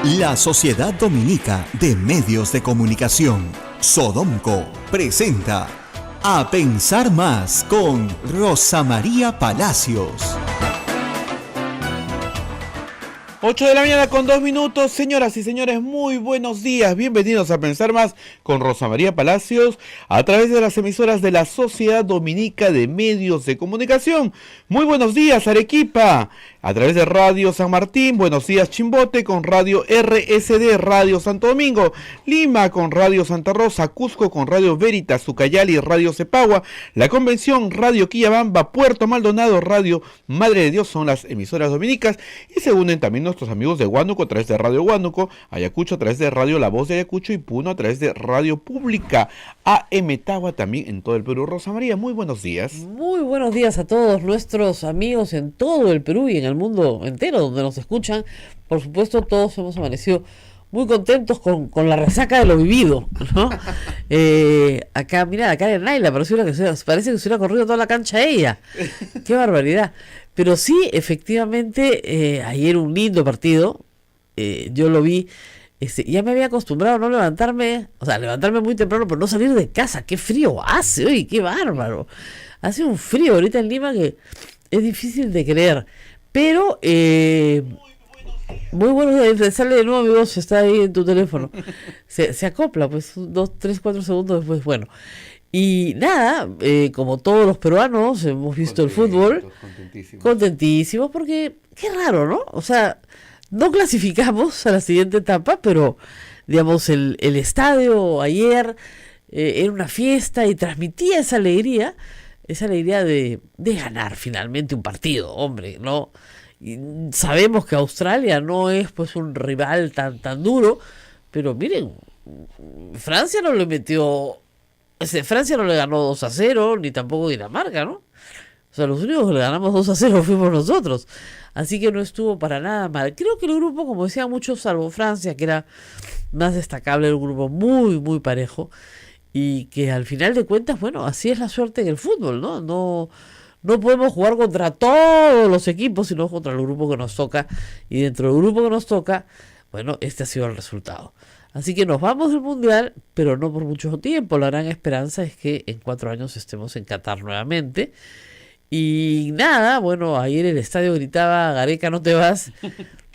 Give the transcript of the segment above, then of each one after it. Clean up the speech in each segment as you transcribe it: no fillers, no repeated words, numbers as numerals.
La Sociedad Dominica de Medios de Comunicación, Sodomco, presenta A Pensar Más con Rosa María Palacios. 8 de la mañana con 2 minutos, señoras y señores, muy buenos días, bienvenidos a Pensar Más con Rosa María Palacios a través de las emisoras de la Sociedad Dominica de Medios de Comunicación. Muy buenos días, Arequipa, a través de Radio San Martín, buenos días, Chimbote, con Radio RSD, Radio Santo Domingo, Lima con Radio Santa Rosa, Cusco con Radio Veritas, Ucayali, Radio Cepagua, La Convención, Radio Quillabamba, Puerto Maldonado, Radio Madre de Dios, son las emisoras dominicas, y se unen también nuestros amigos de Huánuco a través de Radio Huánuco, Ayacucho a través de Radio La Voz de Ayacucho y Puno a través de Radio Pública, AM Tagua también en todo el Perú. Rosa María, muy buenos días. Muy buenos días a todos nuestros amigos en todo el Perú y en el mundo entero donde nos escuchan. Por supuesto, todos hemos amanecido muy contentos con la resaca de lo vivido, ¿no? Acá, mira, acá en Naila parece que se hubiera corrido toda la cancha ella. ¡Qué barbaridad! Pero sí, efectivamente, ayer un lindo partido, yo lo vi, ya me había acostumbrado a no levantarme, o sea, levantarme muy temprano, pero no salir de casa. ¡Qué frío hace! ¡Uy, qué bárbaro! Hace un frío ahorita en Lima que es difícil de creer, pero muy buenos días. Sale de nuevo mi voz, está ahí en tu teléfono. Se acopla, pues, 2, 3, 4 segundos después, bueno. Y nada, como todos los peruanos hemos visto el fútbol, contentísimos porque qué raro, ¿no? O sea, no clasificamos a la siguiente etapa, pero digamos el estadio ayer era una fiesta y transmitía esa alegría de ganar finalmente un partido, hombre, ¿no? Y sabemos que Australia no es pues un rival tan duro, pero miren, Francia no le metió... Francia no le ganó 2-0, ni tampoco Dinamarca, ¿no? O sea, los únicos que le ganamos 2-0 fuimos nosotros. Así que no estuvo para nada mal. Creo que el grupo, como decían muchos, salvo Francia, que era más destacable, era un grupo muy, muy parejo. Y que al final de cuentas, bueno, así es la suerte en el fútbol, ¿no? No podemos jugar contra todos los equipos, sino contra el grupo que nos toca. Y dentro del grupo que nos toca, bueno, este ha sido el resultado. Así que nos vamos del Mundial, pero no por mucho tiempo. La gran esperanza es que en 4 años estemos en Qatar nuevamente. Y nada, bueno, ayer el estadio gritaba, Gareca, no te vas.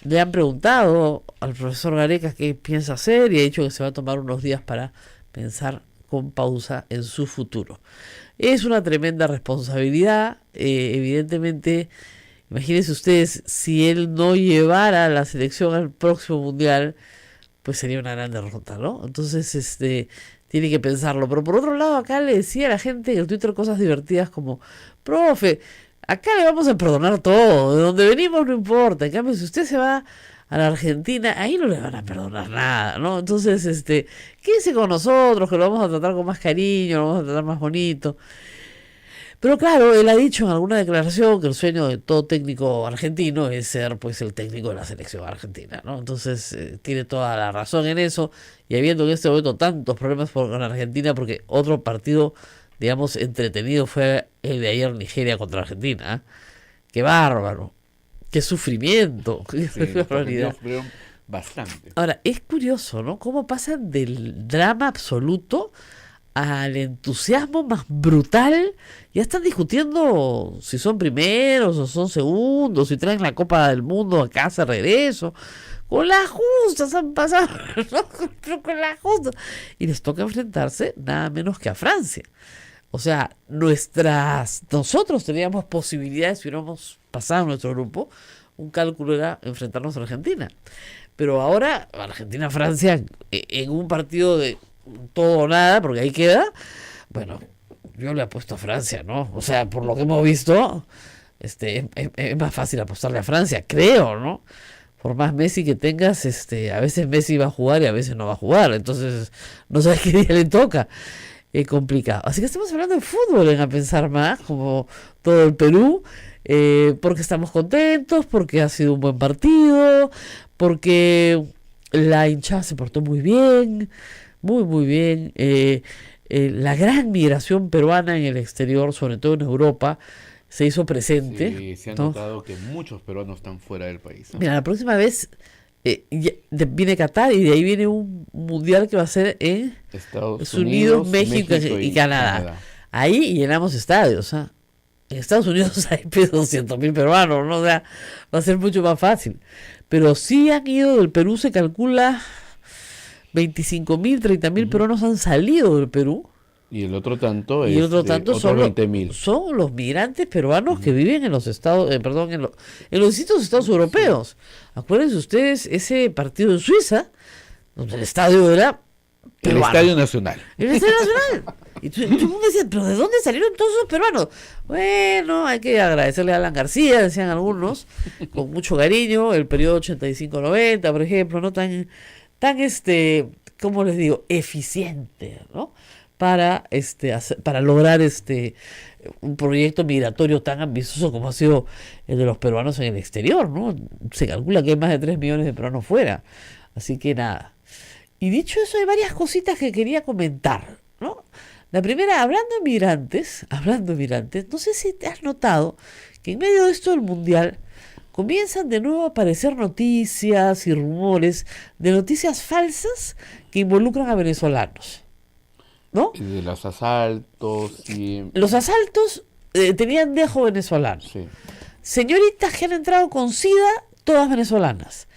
Le han preguntado al profesor Gareca qué piensa hacer y ha dicho que se va a tomar unos días para pensar con pausa en su futuro. Es una tremenda responsabilidad, evidentemente. Imagínense ustedes, si él no llevara la selección al próximo Mundial, pues sería una gran derrota, ¿no? Entonces, tiene que pensarlo. Pero por otro lado, acá le decía a la gente en el Twitter cosas divertidas como, profe, acá le vamos a perdonar todo, de donde venimos no importa. En cambio, si usted se va a la Argentina, ahí no le van a perdonar nada, ¿no? Entonces, quédese con nosotros, que lo vamos a tratar con más cariño, lo vamos a tratar más bonito. Pero claro, él ha dicho en alguna declaración que el sueño de todo técnico argentino es ser pues el técnico de la selección argentina, ¿no? Entonces tiene toda la razón en eso, y habiendo en este momento tantos problemas con Argentina, porque otro partido, digamos, entretenido fue el de ayer, Nigeria contra Argentina, ¿eh? ¡Qué bárbaro! ¡Qué sufrimiento! Sí, ¡Qué barbaridad! Bastante. Ahora, es curioso, ¿no? Cómo pasan del drama absoluto al entusiasmo más brutal. Ya están discutiendo si son primeros o son segundos, si traen la Copa del Mundo a casa de regreso. Con las justas han pasado, ¿no? Con las justas. Y les toca enfrentarse nada menos que a Francia. O sea, nosotros teníamos posibilidades si hubiéramos pasado en nuestro grupo. Un cálculo era enfrentarnos a Argentina. Pero ahora, Argentina-Francia, en un partido de todo o nada, porque ahí queda, bueno, yo le apuesto a Francia, ¿no? O sea, por lo que hemos visto, es más fácil apostarle a Francia, creo, ¿no? Por más Messi que tengas, a veces Messi va a jugar y a veces no va a jugar, entonces no sabes qué día le toca. Es complicado. Así que estamos hablando de fútbol en A Pensar Más, como todo el Perú, porque estamos contentos, porque ha sido un buen partido, porque la hinchada se portó muy bien, muy, muy bien. La gran migración peruana en el exterior, sobre todo en Europa, se hizo presente. Sí, se ha ¿no? notado que muchos peruanos están fuera del país, ¿no? Mira, la próxima vez Viene Qatar y de ahí viene un mundial que va a ser en Estados Unidos, México y Canadá. Ahí llenamos estadios. En Estados Unidos hay 200.000 peruanos, ¿no? O sea, va a ser mucho más fácil. Pero sí han ido del Perú, se calcula 25.000, 30.000 peruanos han salido del Perú. Y el otro tanto Y el otro tanto son 20.000. Son los migrantes peruanos que viven en los estados, en los distintos estados europeos. Acuérdense ustedes ese partido en Suiza, donde el estadio era peruano. El Estadio Nacional. El Estadio Nacional. Y todo el mundo decía, ¿pero de dónde salieron todos esos peruanos? Bueno, hay que agradecerle a Alan García, decían algunos, con mucho cariño, el periodo 85-90, por ejemplo, no tan ¿cómo les digo? Eficiente, ¿no? Para lograr un proyecto migratorio tan ambicioso como ha sido el de los peruanos en el exterior, ¿no? Se calcula que hay más de 3 millones de peruanos fuera. Así que nada. Y dicho eso, hay varias cositas que quería comentar, ¿no? La primera, hablando de migrantes, no sé si te has notado que en medio de esto del mundial comienzan de nuevo a aparecer noticias y rumores de noticias falsas que involucran a venezolanos, ¿no? Y de los asaltos y... Los asaltos tenían dejo venezolano. Sí. Señoritas que han entrado con SIDA, todas venezolanas.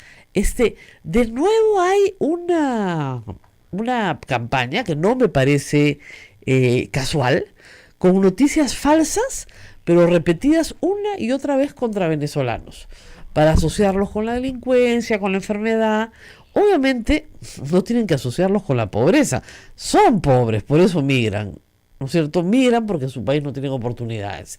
De nuevo hay una campaña que no me parece casual, con noticias falsas, pero repetidas una y otra vez contra venezolanos, para asociarlos con la delincuencia, con la enfermedad. Obviamente no tienen que asociarlos con la pobreza, son pobres, por eso migran, ¿no es cierto? Migran porque en su país no tienen oportunidades.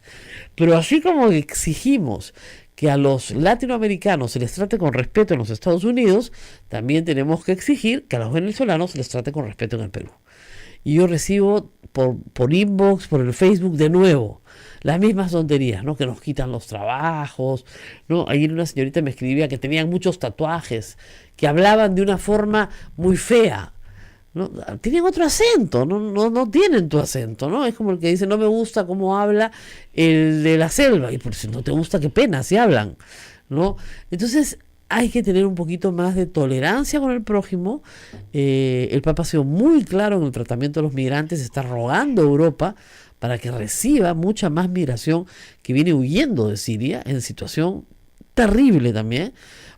Pero así como exigimos que a los latinoamericanos se les trate con respeto en los Estados Unidos, también tenemos que exigir que a los venezolanos se les trate con respeto en el Perú. Y yo recibo por inbox, por el Facebook, de nuevo las mismas tonterías, ¿no? Que nos quitan los trabajos, ¿no? Ayer una señorita me escribía que tenían muchos tatuajes, que hablaban de una forma muy fea, ¿no? Tienen otro acento, no tienen tu acento, ¿no? Es como el que dice, no me gusta cómo habla el de la selva, y por si no te gusta, qué pena si hablan, ¿no? Entonces hay que tener un poquito más de tolerancia con el prójimo. El Papa ha sido muy claro en el tratamiento de los migrantes, está rogando a Europa para que reciba mucha más migración que viene huyendo de Siria, en situación terrible también,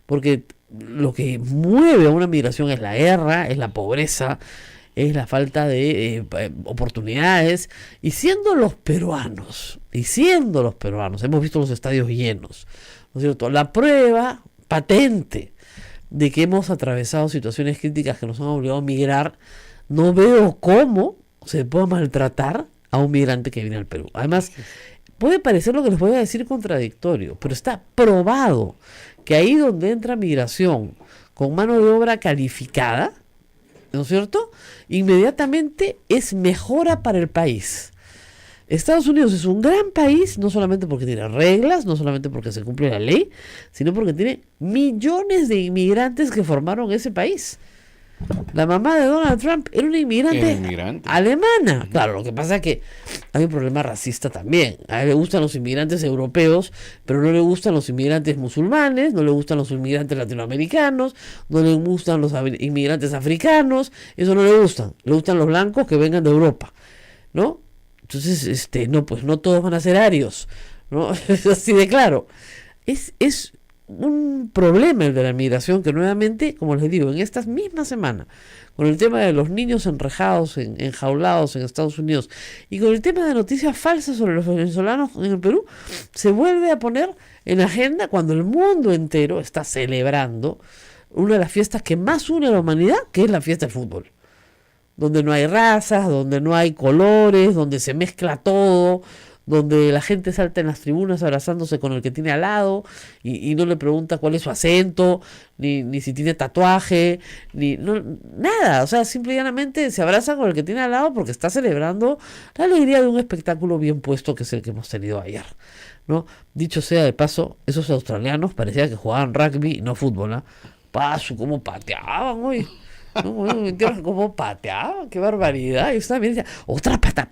porque lo que mueve a una migración es la guerra, es la pobreza, es la falta de oportunidades, y siendo los peruanos, hemos visto los estadios llenos, ¿no es cierto? La prueba patente de que hemos atravesado situaciones críticas que nos han obligado a migrar, no veo cómo se pueda maltratar a un migrante que viene al Perú. Además, puede parecer lo que les voy a decir contradictorio, pero está probado que ahí donde entra migración con mano de obra calificada, ¿no es cierto?, inmediatamente es mejora para el país. Estados Unidos es un gran país, no solamente porque tiene reglas, no solamente porque se cumple la ley, sino porque tiene millones de inmigrantes que formaron ese país. La mamá de Donald Trump era una inmigrante alemana. Claro, lo que pasa es que hay un problema racista también. A él le gustan los inmigrantes europeos, pero no le gustan los inmigrantes musulmanes, no le gustan los inmigrantes latinoamericanos, no le gustan los inmigrantes africanos, eso no le gustan. Le gustan los blancos que vengan de Europa, ¿no? Entonces, pues no todos van a ser arios, ¿no? Es así de claro. Es un problema el de la migración que nuevamente, como les digo, en estas mismas semanas, con el tema de los niños enrejados, enjaulados en Estados Unidos, y con el tema de noticias falsas sobre los venezolanos en el Perú, se vuelve a poner en la agenda cuando el mundo entero está celebrando una de las fiestas que más une a la humanidad, que es la fiesta del fútbol. Donde no hay razas, donde no hay colores, donde se mezcla todo, donde la gente salta en las tribunas abrazándose con el que tiene al lado y no le pregunta cuál es su acento, ni si tiene tatuaje, nada. O sea, simple y llanamente se abraza con el que tiene al lado porque está celebrando la alegría de un espectáculo bien puesto que es el que hemos tenido ayer, ¿no? Dicho sea de paso, esos australianos parecía que jugaban rugby y no fútbol, ¿no? Paso, cómo pateaban hoy. No, como pateaba, qué barbaridad. Y usted también decía, otra pata.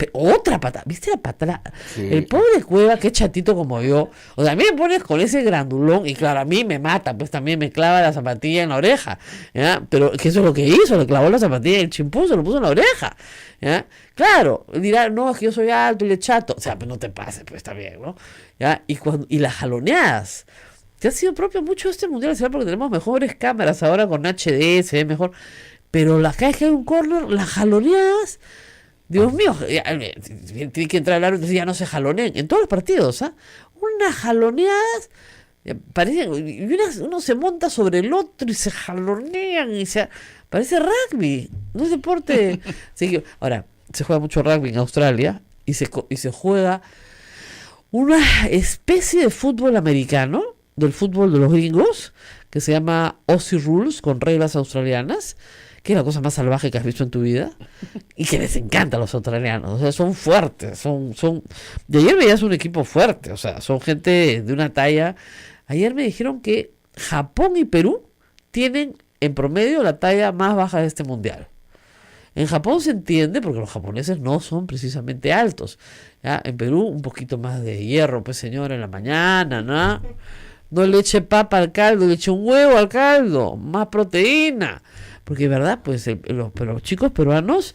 ¿Viste la pata? Sí. El pobre Cueva, qué chatito como yo. O sea, a mí me pones con ese grandulón y claro, a mí me mata, pues también me clava la zapatilla en la oreja, ¿ya? Pero que eso es lo que hizo, le clavó la zapatilla y el chimpún se lo puso en la oreja, ¿ya? Claro, dirá, no, es que yo soy alto y le chato. O sea, pues no te pases, pues está bien, ¿no? ¿Ya? Y las jaloneadas. Te ha sido propio mucho este Mundial Nacional porque tenemos mejores cámaras ahora con HD, se ve mejor. Pero cada vez que hay un corner, las jaloneadas, Dios mío, tiene que entrar el árbitro y ya no se jaloneen. En todos los partidos, ¿ah? Unas jaloneadas, parece, uno se monta sobre el otro y se jalonean parece rugby, no es deporte. Sí, ahora, se juega mucho rugby en Australia y se juega una especie de fútbol americano, del fútbol de los gringos, que se llama Aussie Rules, con reglas australianas, que es la cosa más salvaje que has visto en tu vida, y que les encanta a los australianos. O sea, son fuertes, de ayer veías un equipo fuerte, o sea, son gente de una talla. Ayer me dijeron que Japón y Perú tienen en promedio la talla más baja de este mundial. En Japón se entiende porque los japoneses no son precisamente altos, ¿ya? En Perú un poquito más de hierro, pues señor, en la mañana, ¿no? No le eche papa al caldo, le eche un huevo al caldo, más proteína. Porque, ¿verdad? Pues los chicos peruanos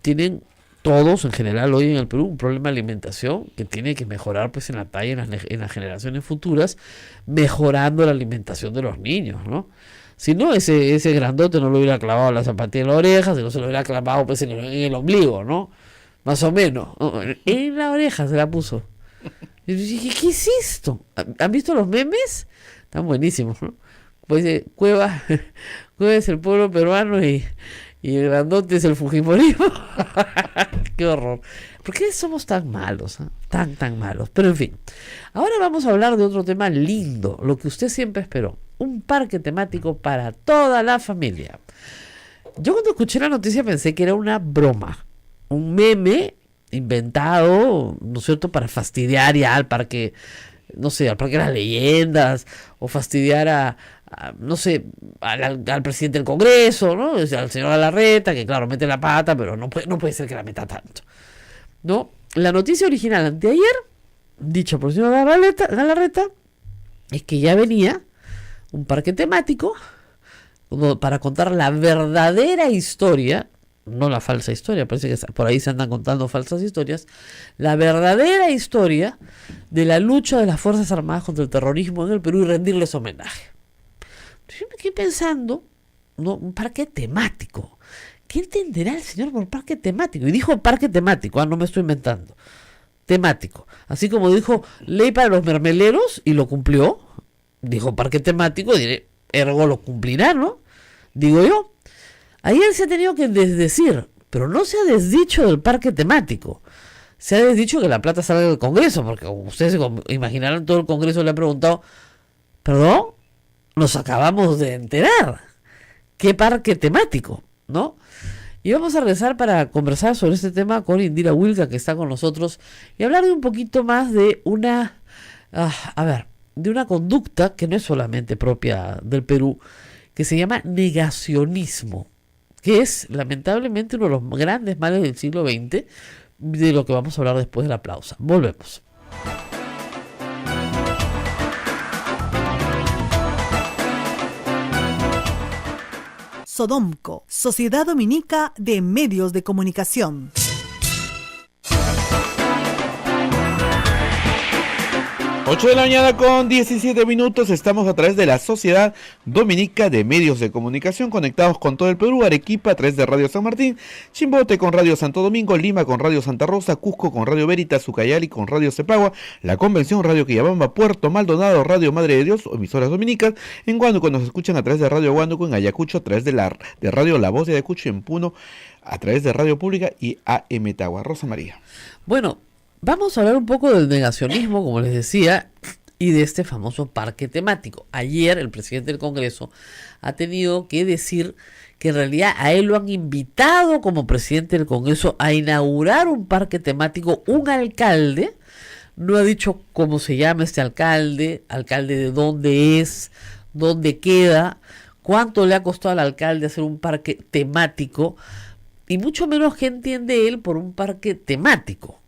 tienen todos, en general, hoy en el Perú, un problema de alimentación que tiene que mejorar pues en la talla en las generaciones futuras, mejorando la alimentación de los niños, ¿no? Si no, ese grandote no lo hubiera clavado la zapatilla en la oreja, si no se lo hubiera clavado pues en el ombligo, ¿no? Más o menos. En la oreja se la puso. Y yo dije, ¿qué es esto? ¿Han visto los memes? Están buenísimos, ¿no? Pues dice, Cueva es el pueblo peruano y el grandote es el fujimorismo. Qué horror. ¿Por qué somos tan malos? Tan malos. Pero en fin, ahora vamos a hablar de otro tema lindo, lo que usted siempre esperó. Un parque temático para toda la familia. Yo cuando escuché la noticia pensé que era una broma, un meme inventado, ¿no es cierto?, para fastidiar ya al parque, no sé, al parque de las leyendas, o fastidiar no sé, al presidente del Congreso, ¿no? O sea, al señor Alarreta, que claro, mete la pata, pero no puede ser que la meta tanto, ¿no? La noticia original anteayer, dicha por el señor Galarreta, es que ya venía un parque temático para contar la verdadera historia, no la falsa historia, parece que por ahí se andan contando falsas historias, la verdadera historia de la lucha de las Fuerzas Armadas contra el terrorismo en el Perú y rendirles homenaje. Yo me quedé pensando, ¿no? Un parque temático. ¿Qué entenderá el señor por parque temático? Y dijo parque temático, no me estoy inventando. Temático. Así como dijo ley para los mermeleros y lo cumplió, dijo parque temático, diré, ergo lo cumplirá, ¿no? Digo yo. Ayer se ha tenido que desdecir, pero no se ha desdicho del parque temático. Se ha desdicho que la plata salga del Congreso, porque como ustedes se imaginarán, todo el Congreso le ha preguntado, ¿perdón? Nos acabamos de enterar. ¿Qué parque temático? ¿No? Y vamos a regresar para conversar sobre este tema con Indira Wilka, que está con nosotros, y hablar de un poquito más de de una conducta que no es solamente propia del Perú, que se llama negacionismo, que es lamentablemente uno de los grandes males del siglo XX, de lo que vamos a hablar después de la pausa. Volvemos. Sodomco, Sociedad Dominica de Medios de Comunicación. 8 de la mañana con 17 minutos, estamos a través de la Sociedad Dominica de Medios de Comunicación, conectados con todo el Perú, Arequipa a través de Radio San Martín, Chimbote con Radio Santo Domingo, Lima con Radio Santa Rosa, Cusco con Radio Veritas, Ucayali con Radio Cepagua, La Convención, Radio Quillabamba, Puerto Maldonado, Radio Madre de Dios, emisoras dominicas, en Huánuco nos escuchan a través de Radio Huánuco, en Ayacucho a través de Radio La Voz de Ayacucho, en Puno a través de Radio Pública y AM Tagua. Rosa María. Bueno, vamos a hablar un poco del negacionismo, como les decía, y de este famoso parque temático. Ayer el presidente del Congreso ha tenido que decir que en realidad a él lo han invitado como presidente del Congreso a inaugurar un parque temático, un alcalde. No ha dicho cómo se llama este alcalde de dónde es, dónde queda, cuánto le ha costado al alcalde hacer un parque temático, y mucho menos que entiende él por un parque temático.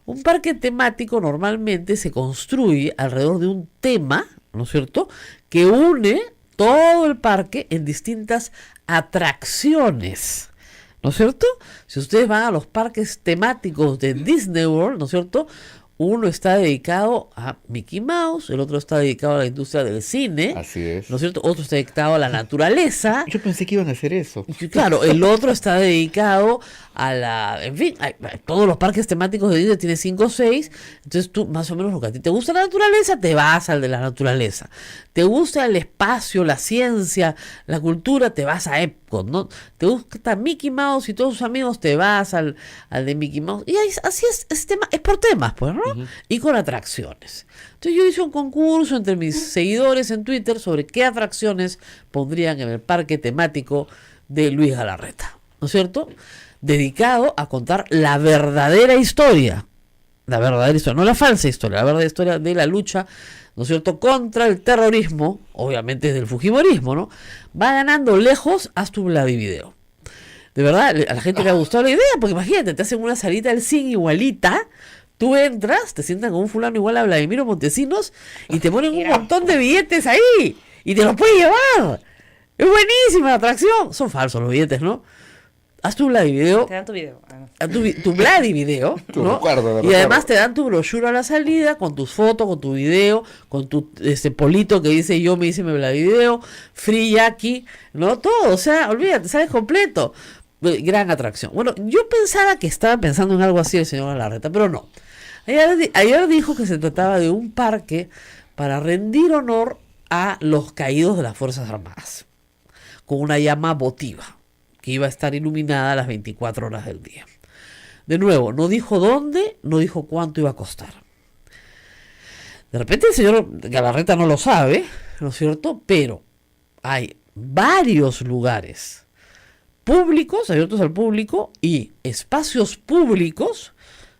Un parque temático normalmente se construye alrededor de un tema, ¿no es cierto?, que une todo el parque en distintas atracciones, ¿no es cierto? Si ustedes van a los parques temáticos de Disney World, ¿no es cierto?, uno está dedicado a Mickey Mouse, el otro está dedicado a la industria del cine, Así es. ¿no es cierto? Otro está dedicado a la naturaleza. Yo pensé que iban a hacer eso. Y claro, el otro está dedicado a la... En fin, todos los parques temáticos de Disney tienen 5 o 6. Entonces tú, más o menos, lo que a ti te gusta la naturaleza, te vas al de la naturaleza. Te gusta el espacio, la ciencia, la cultura, te vas a Epcot, ¿no? Te gusta Mickey Mouse y todos sus amigos, te vas al de Mickey Mouse. Y así es por temas, pues, ¿no? Y con atracciones. Entonces yo hice un concurso entre mis seguidores en Twitter sobre qué atracciones pondrían en el parque temático de Luis Galarreta, ¿no es cierto? Dedicado a contar la verdadera historia, no la falsa historia, la verdadera historia de la lucha, ¿no es cierto?, contra el terrorismo, obviamente del fujimorismo, ¿no? Va ganando lejos Haz un Bloody Video. De verdad, a la gente le ha gustado la idea, porque imagínate, te hacen una salita del cine igualita. Tú entras, te sientan con un fulano igual a Vladimiro Montesinos y te ponen un montón de billetes ahí y te los puedes llevar. Es buenísima la atracción. Son falsos los billetes, ¿no? Haz tu Bloody Video. Te dan tu video. Tu Bloody Video, ¿no? Y además te dan tu brochure a la salida con tus fotos, con tu video, con tu polito que dice yo me hice mi Bloody Video, free Jackie, ¿no? Todo, o sea, olvídate, sales completo. Gran atracción. Bueno, yo estaba pensando en algo así el señor Galarreta, pero no. Ayer dijo que se trataba de un parque para rendir honor a los caídos de las Fuerzas Armadas, con una llama votiva que iba a estar iluminada las 24 horas del día. De nuevo, no dijo dónde, no dijo cuánto iba a costar. De repente el señor Galarreta no lo sabe, ¿no es cierto? Pero hay varios lugares públicos, abiertos al público, y espacios públicos,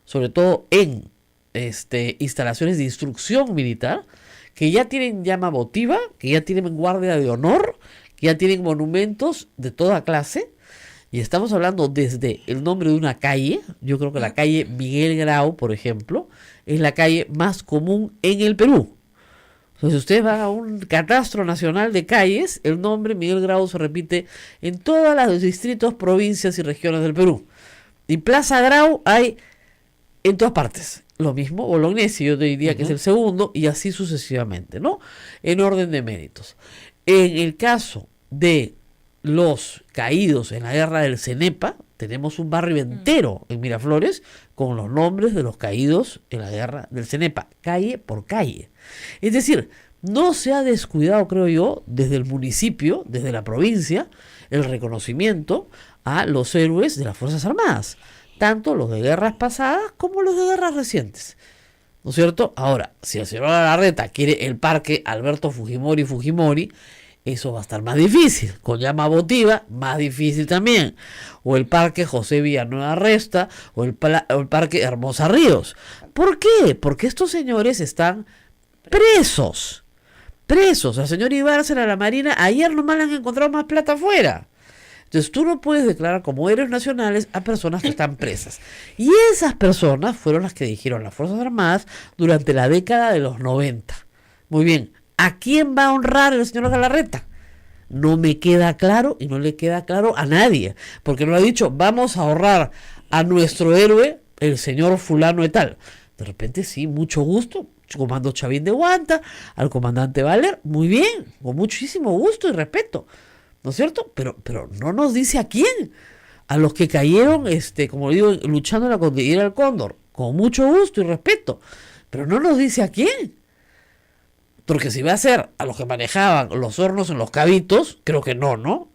sobre todo en instalaciones de instrucción militar, que ya tienen llama votiva, que ya tienen guardia de honor, que ya tienen monumentos de toda clase, y estamos hablando desde el nombre de una calle. Yo creo que la calle Miguel Grau, por ejemplo, es la calle más común en el Perú. Entonces, si ustedes van a un catastro nacional de calles, el nombre Miguel Grau se repite en todos los distritos, provincias y regiones del Perú. Y Plaza Grau hay en todas partes. Lo mismo, Bolognesi, yo te diría que es el segundo, y así sucesivamente, ¿no? En orden de méritos. En el caso de los caídos en la guerra del Cenepa, tenemos un barrio entero en Miraflores con los nombres de los caídos en la guerra del Cenepa, calle por calle. Es decir, no se ha descuidado, creo yo, desde el municipio, desde la provincia, el reconocimiento a los héroes de las Fuerzas Armadas, tanto los de guerras pasadas como los de guerras recientes, ¿no es cierto? Ahora, si el señor Galarreta quiere el parque Alberto Fujimori, eso va a estar más difícil. Con llama votiva, más difícil también. O el parque José Villanueva Resta, o el parque Hermosa Ríos. ¿Por qué? Porque estos señores están presos. Al señor Ibárcena, la Marina, ayer nomás le han encontrado más plata afuera. Entonces tú no puedes declarar como héroes nacionales a personas que están presas. Y esas personas fueron las que dirigieron las Fuerzas Armadas durante la década de los 90. Muy bien, ¿a quién va a honrar el señor Galarreta? No me queda claro y no le queda claro a nadie. Porque no ha dicho, vamos a honrar a nuestro héroe, el señor fulano y tal. De repente sí, mucho gusto. Comando Chavín de Guanta, al comandante Valer, muy bien, con muchísimo gusto y respeto. ¿No es cierto? Pero no nos dice a quién. A los que cayeron, como digo, luchando en la cordillera del Cóndor, con mucho gusto y respeto. Pero no nos dice a quién. Porque si va a ser a los que manejaban los hornos en los Cabitos, creo que no.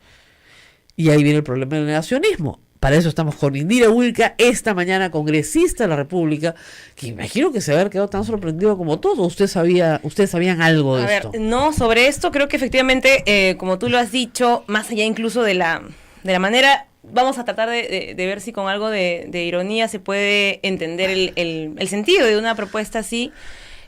Y ahí viene el problema del negacionismo. Para eso estamos con Indira Wilca, esta mañana congresista de la República, que imagino que se va a haber quedado tan sorprendido como todos. ¿O ustedes sabían algo de esto? No, sobre esto creo que efectivamente, como tú lo has dicho, más allá incluso de la manera, vamos a tratar de ver si con algo de ironía se puede entender el sentido de una propuesta así.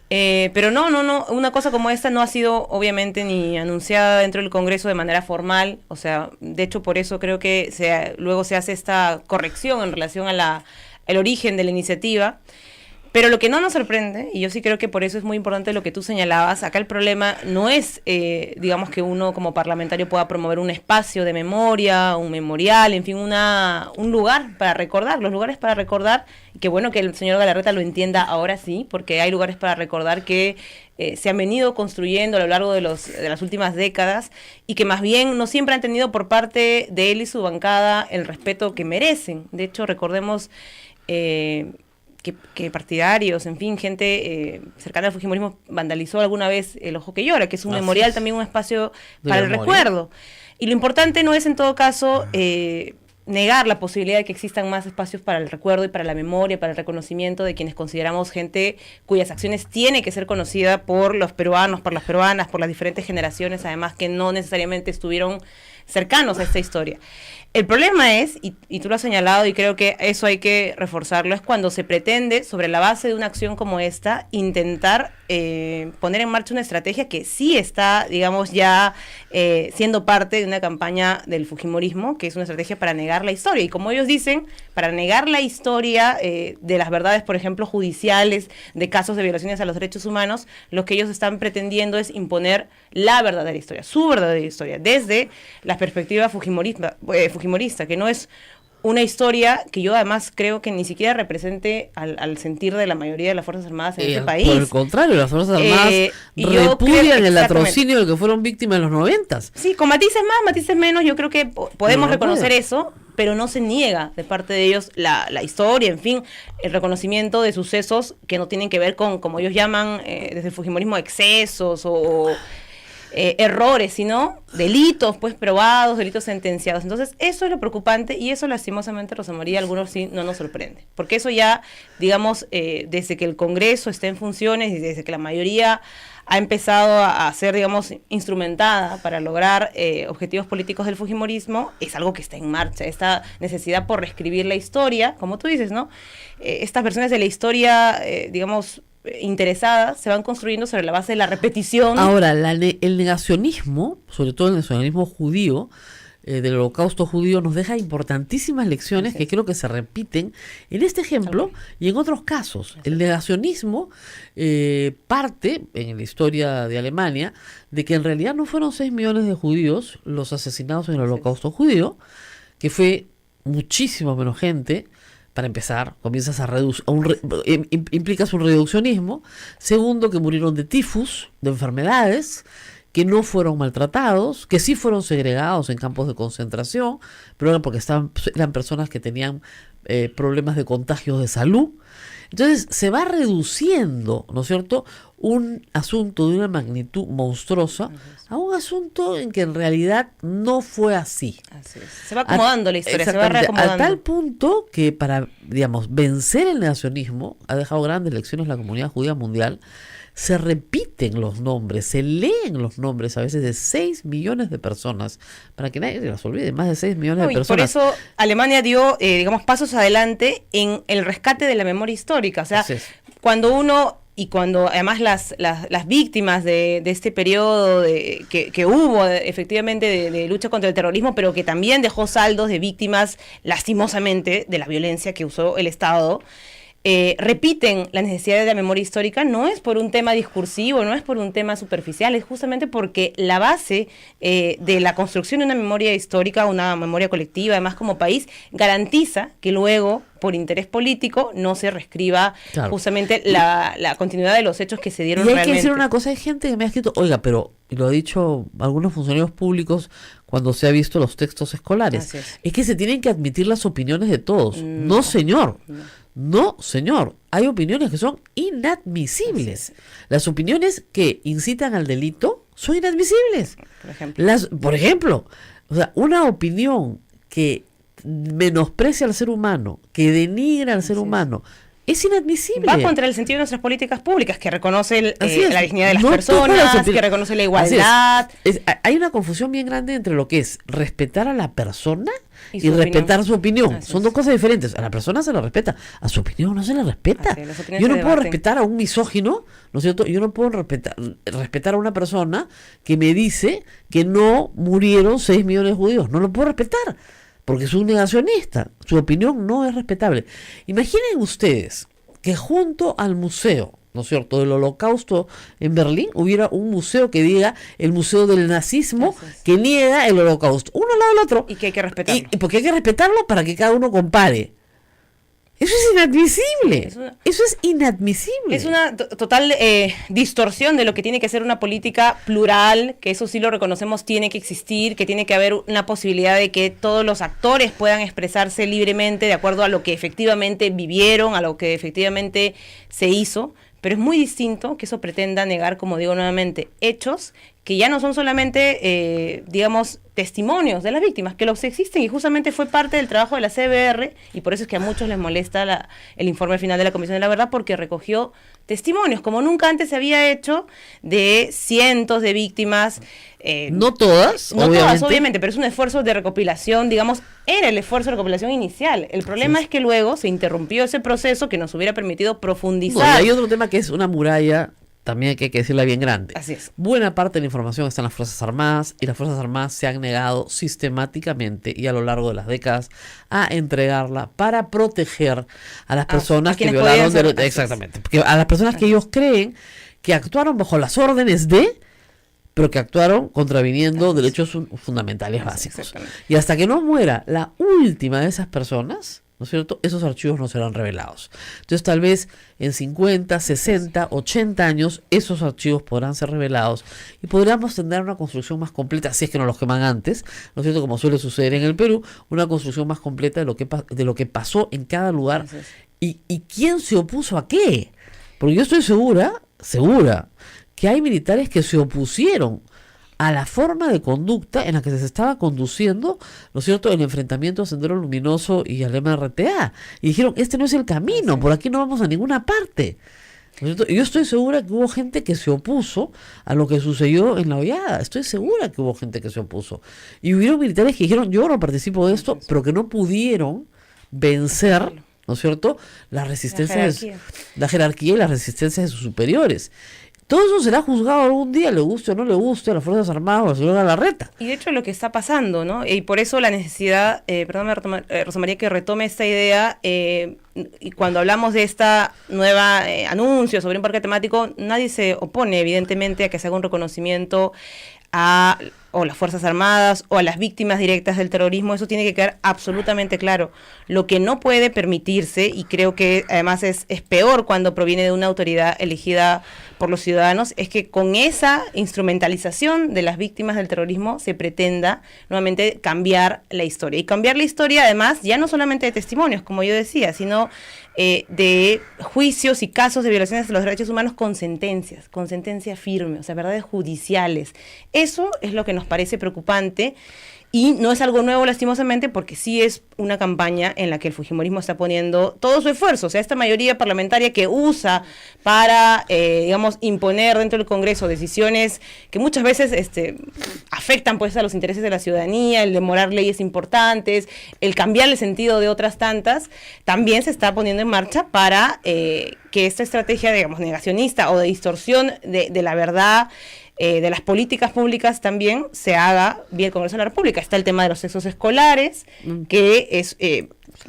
Pero no, una cosa como esta no ha sido obviamente ni anunciada dentro del Congreso de manera formal, o sea, de hecho por eso creo que luego se hace esta corrección en relación a el origen de la iniciativa. Pero lo que no nos sorprende, y yo sí creo que por eso es muy importante lo que tú señalabas, acá el problema no es, digamos, que uno como parlamentario pueda promover un espacio de memoria, un memorial, en fin, un lugar para recordar, los lugares para recordar, y qué bueno que el señor Galarreta lo entienda ahora sí, porque hay lugares para recordar que se han venido construyendo a lo largo de las últimas décadas y que más bien no siempre han tenido por parte de él y su bancada el respeto que merecen. De hecho, recordemos... Que partidarios, en fin, gente cercana al fujimorismo vandalizó alguna vez el Ojo que Llora, que es un memorial, también un espacio para el recuerdo. Y lo importante no es en todo caso negar la posibilidad de que existan más espacios para el recuerdo y para la memoria, para el reconocimiento de quienes consideramos gente cuyas acciones tiene que ser conocida por los peruanos, por las peruanas, por las diferentes generaciones, además que no necesariamente estuvieron cercanos a esta historia. El problema es, y tú lo has señalado y creo que eso hay que reforzarlo, es cuando se pretende, sobre la base de una acción como esta, intentar poner en marcha una estrategia que sí está, digamos, ya siendo parte de una campaña del fujimorismo, que es una estrategia para negar la historia. Y como ellos dicen, para negar la historia de las verdades, por ejemplo, judiciales, de casos de violaciones a los derechos humanos, lo que ellos están pretendiendo es imponer la verdadera historia, su verdadera historia, desde la perspectiva fujimorista, que no es una historia que yo además creo que ni siquiera represente al sentir de la mayoría de las Fuerzas Armadas en este país. Por el contrario, las Fuerzas Armadas repudian el latrocinio del que fueron víctimas en los 90. Sí, con matices más, matices menos, yo creo que podemos reconocer eso, pero no se niega de parte de ellos la historia, en fin, el reconocimiento de sucesos que no tienen que ver con, como ellos llaman desde el fujimorismo, excesos o errores, sino delitos pues probados, delitos sentenciados. Entonces eso es lo preocupante y eso lastimosamente, Rosa María, algunos sí no nos sorprende, porque eso ya, digamos, desde que el Congreso está en funciones y desde que la mayoría ha empezado a ser, digamos, instrumentada para lograr objetivos políticos del fujimorismo, es algo que está en marcha, esta necesidad por reescribir la historia, como tú dices, ¿no? Estas versiones de la historia, digamos, interesadas, se van construyendo sobre la base de la repetición. Ahora, el negacionismo, sobre todo el nacionalismo judío, del holocausto judío, nos deja importantísimas lecciones que creo que se repiten en este ejemplo y en otros casos. El negacionismo parte, en la historia de Alemania, de que en realidad no fueron 6 millones de judíos los asesinados en el holocausto judío, que fue muchísimo menos gente. Para empezar, comienzas a implicas un reduccionismo. Segundo, que murieron de tifus, de enfermedades, que no fueron maltratados, que sí fueron segregados en campos de concentración, pero eran porque eran personas que tenían problemas de contagios de salud. Entonces se va reduciendo, ¿no es cierto?, un asunto de una magnitud monstruosa a un asunto en que en realidad no fue así. Así es. Se va acomodando la historia, se va reacomodando. A tal punto que para, digamos, vencer el negacionismo, ha dejado grandes lecciones la comunidad judía mundial. Se repiten los nombres, se leen los nombres a veces de 6 millones de personas, para que nadie se las olvide, más de 6 millones de personas. Por eso Alemania dio, digamos, pasos adelante en el rescate de la memoria histórica. O sea, cuando uno, y cuando además las víctimas de este periodo que hubo efectivamente de lucha contra el terrorismo, pero que también dejó saldos de víctimas, lastimosamente, de la violencia que usó el Estado, repiten la necesidad de la memoria histórica, no es por un tema discursivo, no es por un tema superficial, es justamente porque la base de la construcción de una memoria histórica, una memoria colectiva, además como país, garantiza que luego, por interés político, no se reescriba justamente la continuidad de los hechos que se dieron realmente. Y hay que decir una cosa, hay gente que me ha escrito, oiga, pero, y lo ha dicho algunos funcionarios públicos cuando se ha visto los textos escolares, es que se tienen que admitir las opiniones de todos. No, señor. No, señor, hay opiniones que son inadmisibles. Las opiniones que incitan al delito son inadmisibles. Por ejemplo, o sea, una opinión que menosprecia al ser humano, que denigra al ser humano, Es inadmisible. Va contra el sentido de nuestras políticas públicas, que reconoce la dignidad de las No personas, todas las que reconoce la igualdad. Hay una confusión bien grande entre lo que es respetar a la persona Y y su respetar opinión. su opinión. Así Son es. dos cosas diferentes. A la persona se la respeta, a su opinión no se la respeta. Así es, las opiniones Yo no se puedo debaten. respetar a un misógino, ¿no es cierto? Yo no puedo respetar a una persona que me dice que no murieron 6 millones de judíos. No lo puedo respetar, porque es un negacionista. Su opinión no es respetable. Imaginen ustedes que junto al museo, ¿no es cierto?, del Holocausto en Berlín, hubiera un museo que diga el museo del nazismo, Así es. que niega el Holocausto, uno al lado del otro. Y que hay que respetarlo. Y porque hay que respetarlo para que cada uno compare. Eso es inadmisible. Eso es inadmisible. Es una total distorsión de lo que tiene que ser una política plural, que eso sí lo reconocemos, tiene que existir, que tiene que haber una posibilidad de que todos los actores puedan expresarse libremente de acuerdo a lo que efectivamente vivieron, a lo que efectivamente se hizo, pero es muy distinto que eso pretenda negar, como digo nuevamente, hechos que ya no son solamente, digamos, testimonios de las víctimas, que los existen y justamente fue parte del trabajo de la CBR y por eso es que a muchos les molesta el informe final de la Comisión de la Verdad porque recogió testimonios, como nunca antes se había hecho, de cientos de víctimas. No todas, no todas, obviamente, pero es un esfuerzo de recopilación, digamos, era el esfuerzo de recopilación inicial. El problema es que luego se interrumpió ese proceso que nos hubiera permitido profundizar. No, y hay otro tema que es una muralla, también hay que decirla bien grande. Así es. Buena parte de la información está en las Fuerzas Armadas y las Fuerzas Armadas se han negado sistemáticamente y a lo largo de las décadas a entregarla para proteger a las personas a que quienes violaron podían ser- exactamente, porque a las personas que ellos creen que actuaron bajo las órdenes de, pero que actuaron contraviniendo derechos fundamentales básicos. Exactamente. Y hasta que no muera la última de esas personas, ¿no es cierto?, esos archivos no serán revelados. Entonces tal vez en 50, 60, 80 años esos archivos podrán ser revelados y podríamos tener una construcción más completa, si es que no los queman antes, ¿no es cierto?, como suele suceder en el Perú, una construcción más completa de lo que pasó en cada lugar Así es. y quién se opuso a qué. Porque yo estoy segura que hay militares que se opusieron a la forma de conducta en la que se estaba conduciendo, ¿no es cierto?, el enfrentamiento a Sendero Luminoso y al MRTA. Y dijeron, este no es el camino, por aquí no vamos a ninguna parte. ¿No es cierto? Y yo estoy segura que hubo gente que se opuso a lo que sucedió en La Hollada. Estoy segura que hubo gente que se opuso. Y hubieron militares que dijeron, yo no participo de esto, pero que no pudieron vencer, ¿no es cierto?, la resistencia, la jerarquía y las resistencias de sus superiores. Todo eso será juzgado algún día, le guste o no le guste a las Fuerzas Armadas o al señor Galarreta. Y de hecho lo que está pasando, ¿no? Y por eso la necesidad, perdóname, Rosa María, que retome esta idea, y cuando hablamos de esta nueva anuncio sobre un parque temático, nadie se opone evidentemente a que se haga un reconocimiento a o las Fuerzas Armadas o a las víctimas directas del terrorismo. Eso tiene que quedar absolutamente claro. Lo que no puede permitirse, y creo que además es peor cuando proviene de una autoridad elegida por los ciudadanos, es que con esa instrumentalización de las víctimas del terrorismo se pretenda nuevamente cambiar la historia. Y cambiar la historia además ya no solamente de testimonios, como yo decía, sino de juicios y casos de violaciones de los derechos humanos con sentencia firme, o sea, verdades judiciales. Eso es lo que nos parece preocupante y no es algo nuevo lastimosamente porque sí es una campaña en la que el fujimorismo está poniendo todo su esfuerzo, o sea, esta mayoría parlamentaria que usa para, digamos, imponer dentro del Congreso decisiones que muchas veces afectan pues a los intereses de la ciudadanía, el demorar leyes importantes, el cambiar el sentido de otras tantas, también se está poniendo en marcha para que esta estrategia, digamos, negacionista o de distorsión de la verdad, de las políticas públicas también se haga vía el Congreso de la República. Está el tema de los sexos escolares, que es,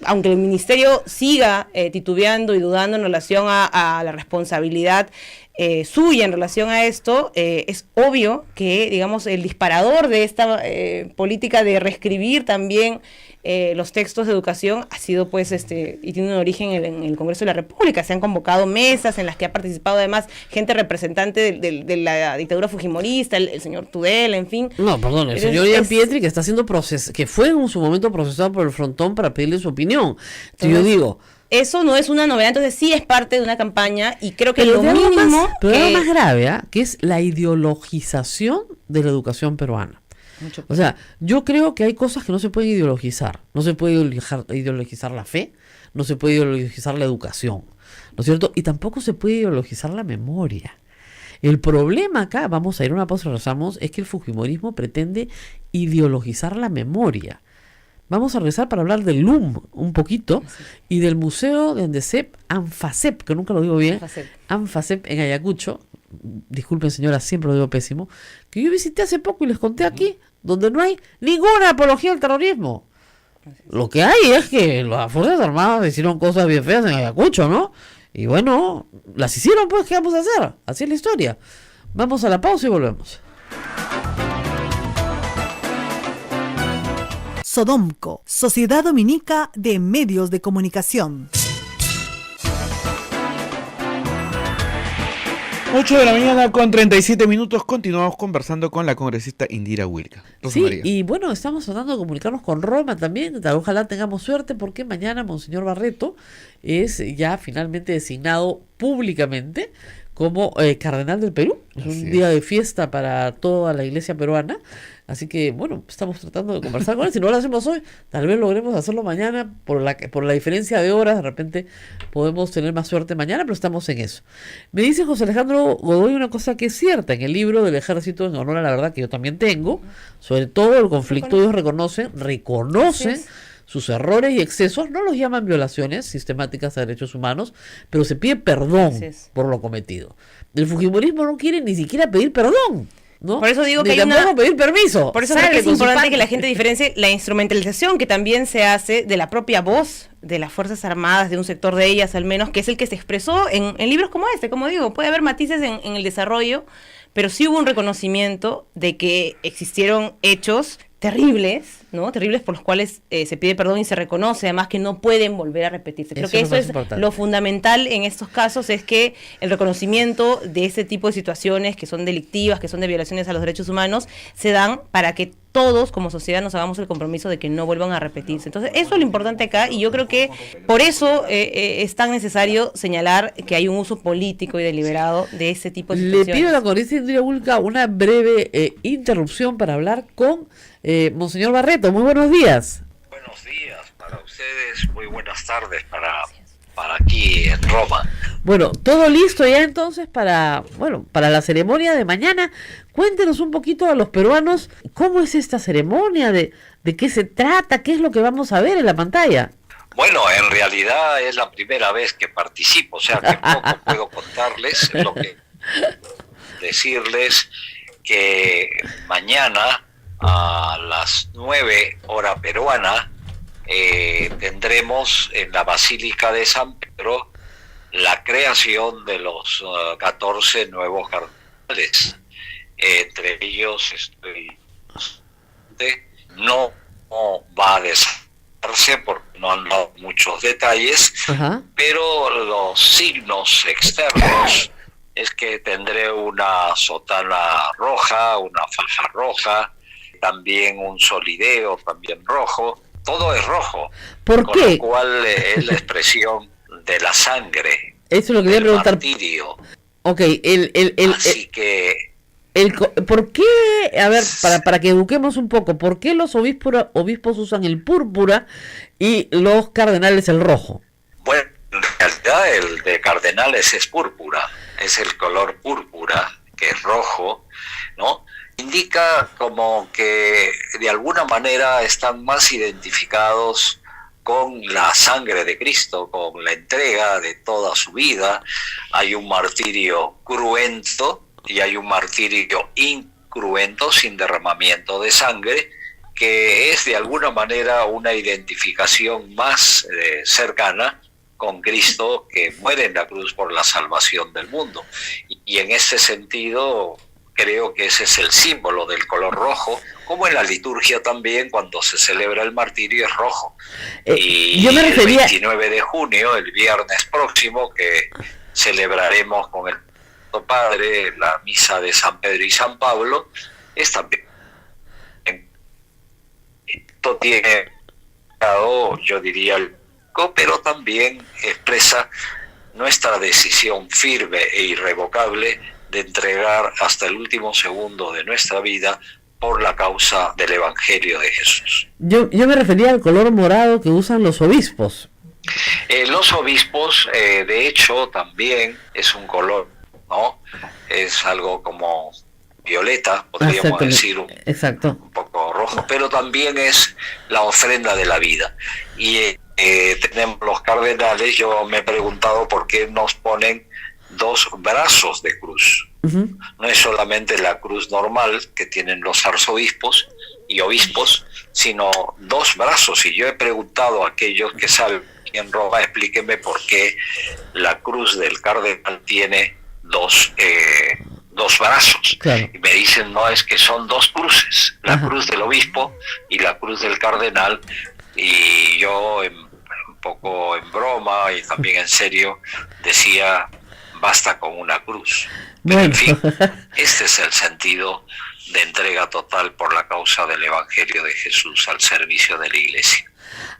aunque el ministerio siga titubeando y dudando en relación a la responsabilidad suya en relación a esto, es obvio que, digamos, el disparador de esta política de reescribir también los textos de educación ha sido pues y tiene un origen en el Congreso de la República. Se han convocado mesas en las que ha participado además gente representante de la dictadura fujimorista, el señor Tudela, en fin. No, perdón, el señor Ian Pietri, que está siendo que fue en su momento procesado por el Frontón para pedirle su opinión. Entonces, yo digo, eso no es una novedad, entonces sí es parte de una campaña y creo que pero lo mínimo pero algo más grave, que es la ideologización de la educación peruana. O sea, yo creo que hay cosas que no se pueden ideologizar. No se puede ideologizar la fe, no se puede ideologizar la educación. ¿no es cierto? Y tampoco se puede ideologizar la memoria. El problema acá, vamos a ir a una pausa, regresamos, es que el fujimorismo pretende ideologizar la memoria. Vamos a regresar para hablar del LUM un poquito y del Museo de Endesep, Anfasep, que nunca lo digo bien, Anfasep en Ayacucho, disculpen señora, siempre lo digo pésimo, que yo visité hace poco y les conté aquí, donde no hay ninguna apología al terrorismo. Lo que hay es que las Fuerzas Armadas hicieron cosas bien feas en Ayacucho, ¿no? Y bueno, las hicieron, pues, ¿qué vamos a hacer? Así es la historia. Vamos a la pausa y volvemos. Sodomco, Sociedad Dominica de Medios de Comunicación. 8 de la mañana con 37 minutos, continuamos conversando con la congresista Indira Wilca. Sí, y bueno, estamos tratando de comunicarnos con Roma también, ojalá tengamos suerte porque mañana Monseñor Barreto es ya finalmente designado públicamente como cardenal del Perú. Es un día de fiesta para toda la iglesia peruana, así que bueno, estamos tratando de conversar con él. Si no lo hacemos hoy, tal vez logremos hacerlo mañana por la diferencia de horas. De repente podemos tener más suerte mañana, pero estamos en eso. Me dice José Alejandro Godoy una cosa que es cierta: en el libro del Ejército en Honor a la Verdad, que yo también tengo, sobre todo el conflicto, ellos reconocen sus errores y excesos, no los llaman violaciones sistemáticas a derechos humanos, pero se pide perdón por lo cometido. El fujimorismo no quiere ni siquiera pedir perdón, ¿no? Por eso digo que hay pedir permiso. Por eso creo que es importante que la gente diferencie la instrumentalización que también se hace de la propia voz de las Fuerzas Armadas, de un sector de ellas al menos, que es el que se expresó en libros como este. Como digo, puede haber matices en el desarrollo, pero sí hubo un reconocimiento de que existieron hechos terribles, ¿no? Terribles por los cuales se pide perdón y se reconoce además que no pueden volver a repetirse. Creo que eso es lo fundamental en estos casos, es que el reconocimiento de este tipo de situaciones que son delictivas, que son de violaciones a los derechos humanos, se dan para que todos como sociedad nos hagamos el compromiso de que no vuelvan a repetirse. Entonces, eso es lo importante acá, y yo creo que por eso es tan necesario señalar que hay un uso político y deliberado de ese tipo de situaciones. Le pido a la congresista Indira Wilca una breve interrupción para hablar con Monseñor Barreto. Muy buenos días. Buenos días para ustedes, muy buenas tardes para aquí en Roma. Bueno, todo listo ya entonces para la ceremonia de mañana. Cuéntenos un poquito a los peruanos cómo es esta ceremonia, de qué se trata, qué es lo que vamos a ver en la pantalla. Bueno, en realidad es la primera vez que participo, o sea que poco puedo contarles, lo que decirles que mañana a las 9 hora peruana tendremos en la Basílica de San Pedro la creación de los 14 nuevos cardenales. Entre ellos no va a desarrollarse porque no han dado muchos detalles, pero los signos externos es que tendré una sotana roja, una faja roja, también un solideo también rojo, todo es rojo. ¿Por qué? Con lo cual es la expresión de la sangre. Eso es lo que quería preguntar. Martirio. Ok, así que ¿por qué, a ver, para que eduquemos un poco, por qué los obispos usan el púrpura y los cardenales el rojo? Bueno, en realidad el de cardenales es púrpura, es el color púrpura, que es rojo, ¿no? Indica como que de alguna manera están más identificados con la sangre de Cristo, con la entrega de toda su vida. Hay un martirio cruento y hay un martirio incruento, sin derramamiento de sangre, que es de alguna manera una identificación más cercana con Cristo, que muere en la cruz por la salvación del mundo. Y en ese sentido creo que ese es el símbolo del color rojo, como en la liturgia también, cuando se celebra el martirio es rojo. Y yo me refería... el 29 de junio, el viernes próximo, que celebraremos con el Padre la misa de San Pedro y San Pablo, es también... Esto tiene, yo diría, pero también expresa nuestra decisión firme e irrevocable de entregar hasta el último segundo de nuestra vida por la causa del Evangelio de Jesús. Yo me refería al color morado que usan los obispos. Los obispos, de hecho, también es un color, ¿no? Es algo como violeta, podríamos decir, exacto. Un poco rojo, pero también es la ofrenda de la vida. Y tenemos los cardenales, yo me he preguntado por qué nos ponen 2 brazos de cruz. Uh-huh. No es solamente la cruz normal que tienen los arzobispos y obispos, sino 2 brazos. Y yo he preguntado a aquellos que saben en Roma, explíquenme por qué la cruz del cardenal tiene 2 brazos. Claro. Y me dicen, no, es que son 2 cruces, la cruz del obispo y la cruz del cardenal. Y yo, un poco en broma y también en serio, decía, basta con una cruz. Pero, en fin, este es el sentido de entrega total por la causa del Evangelio de Jesús al servicio de la Iglesia.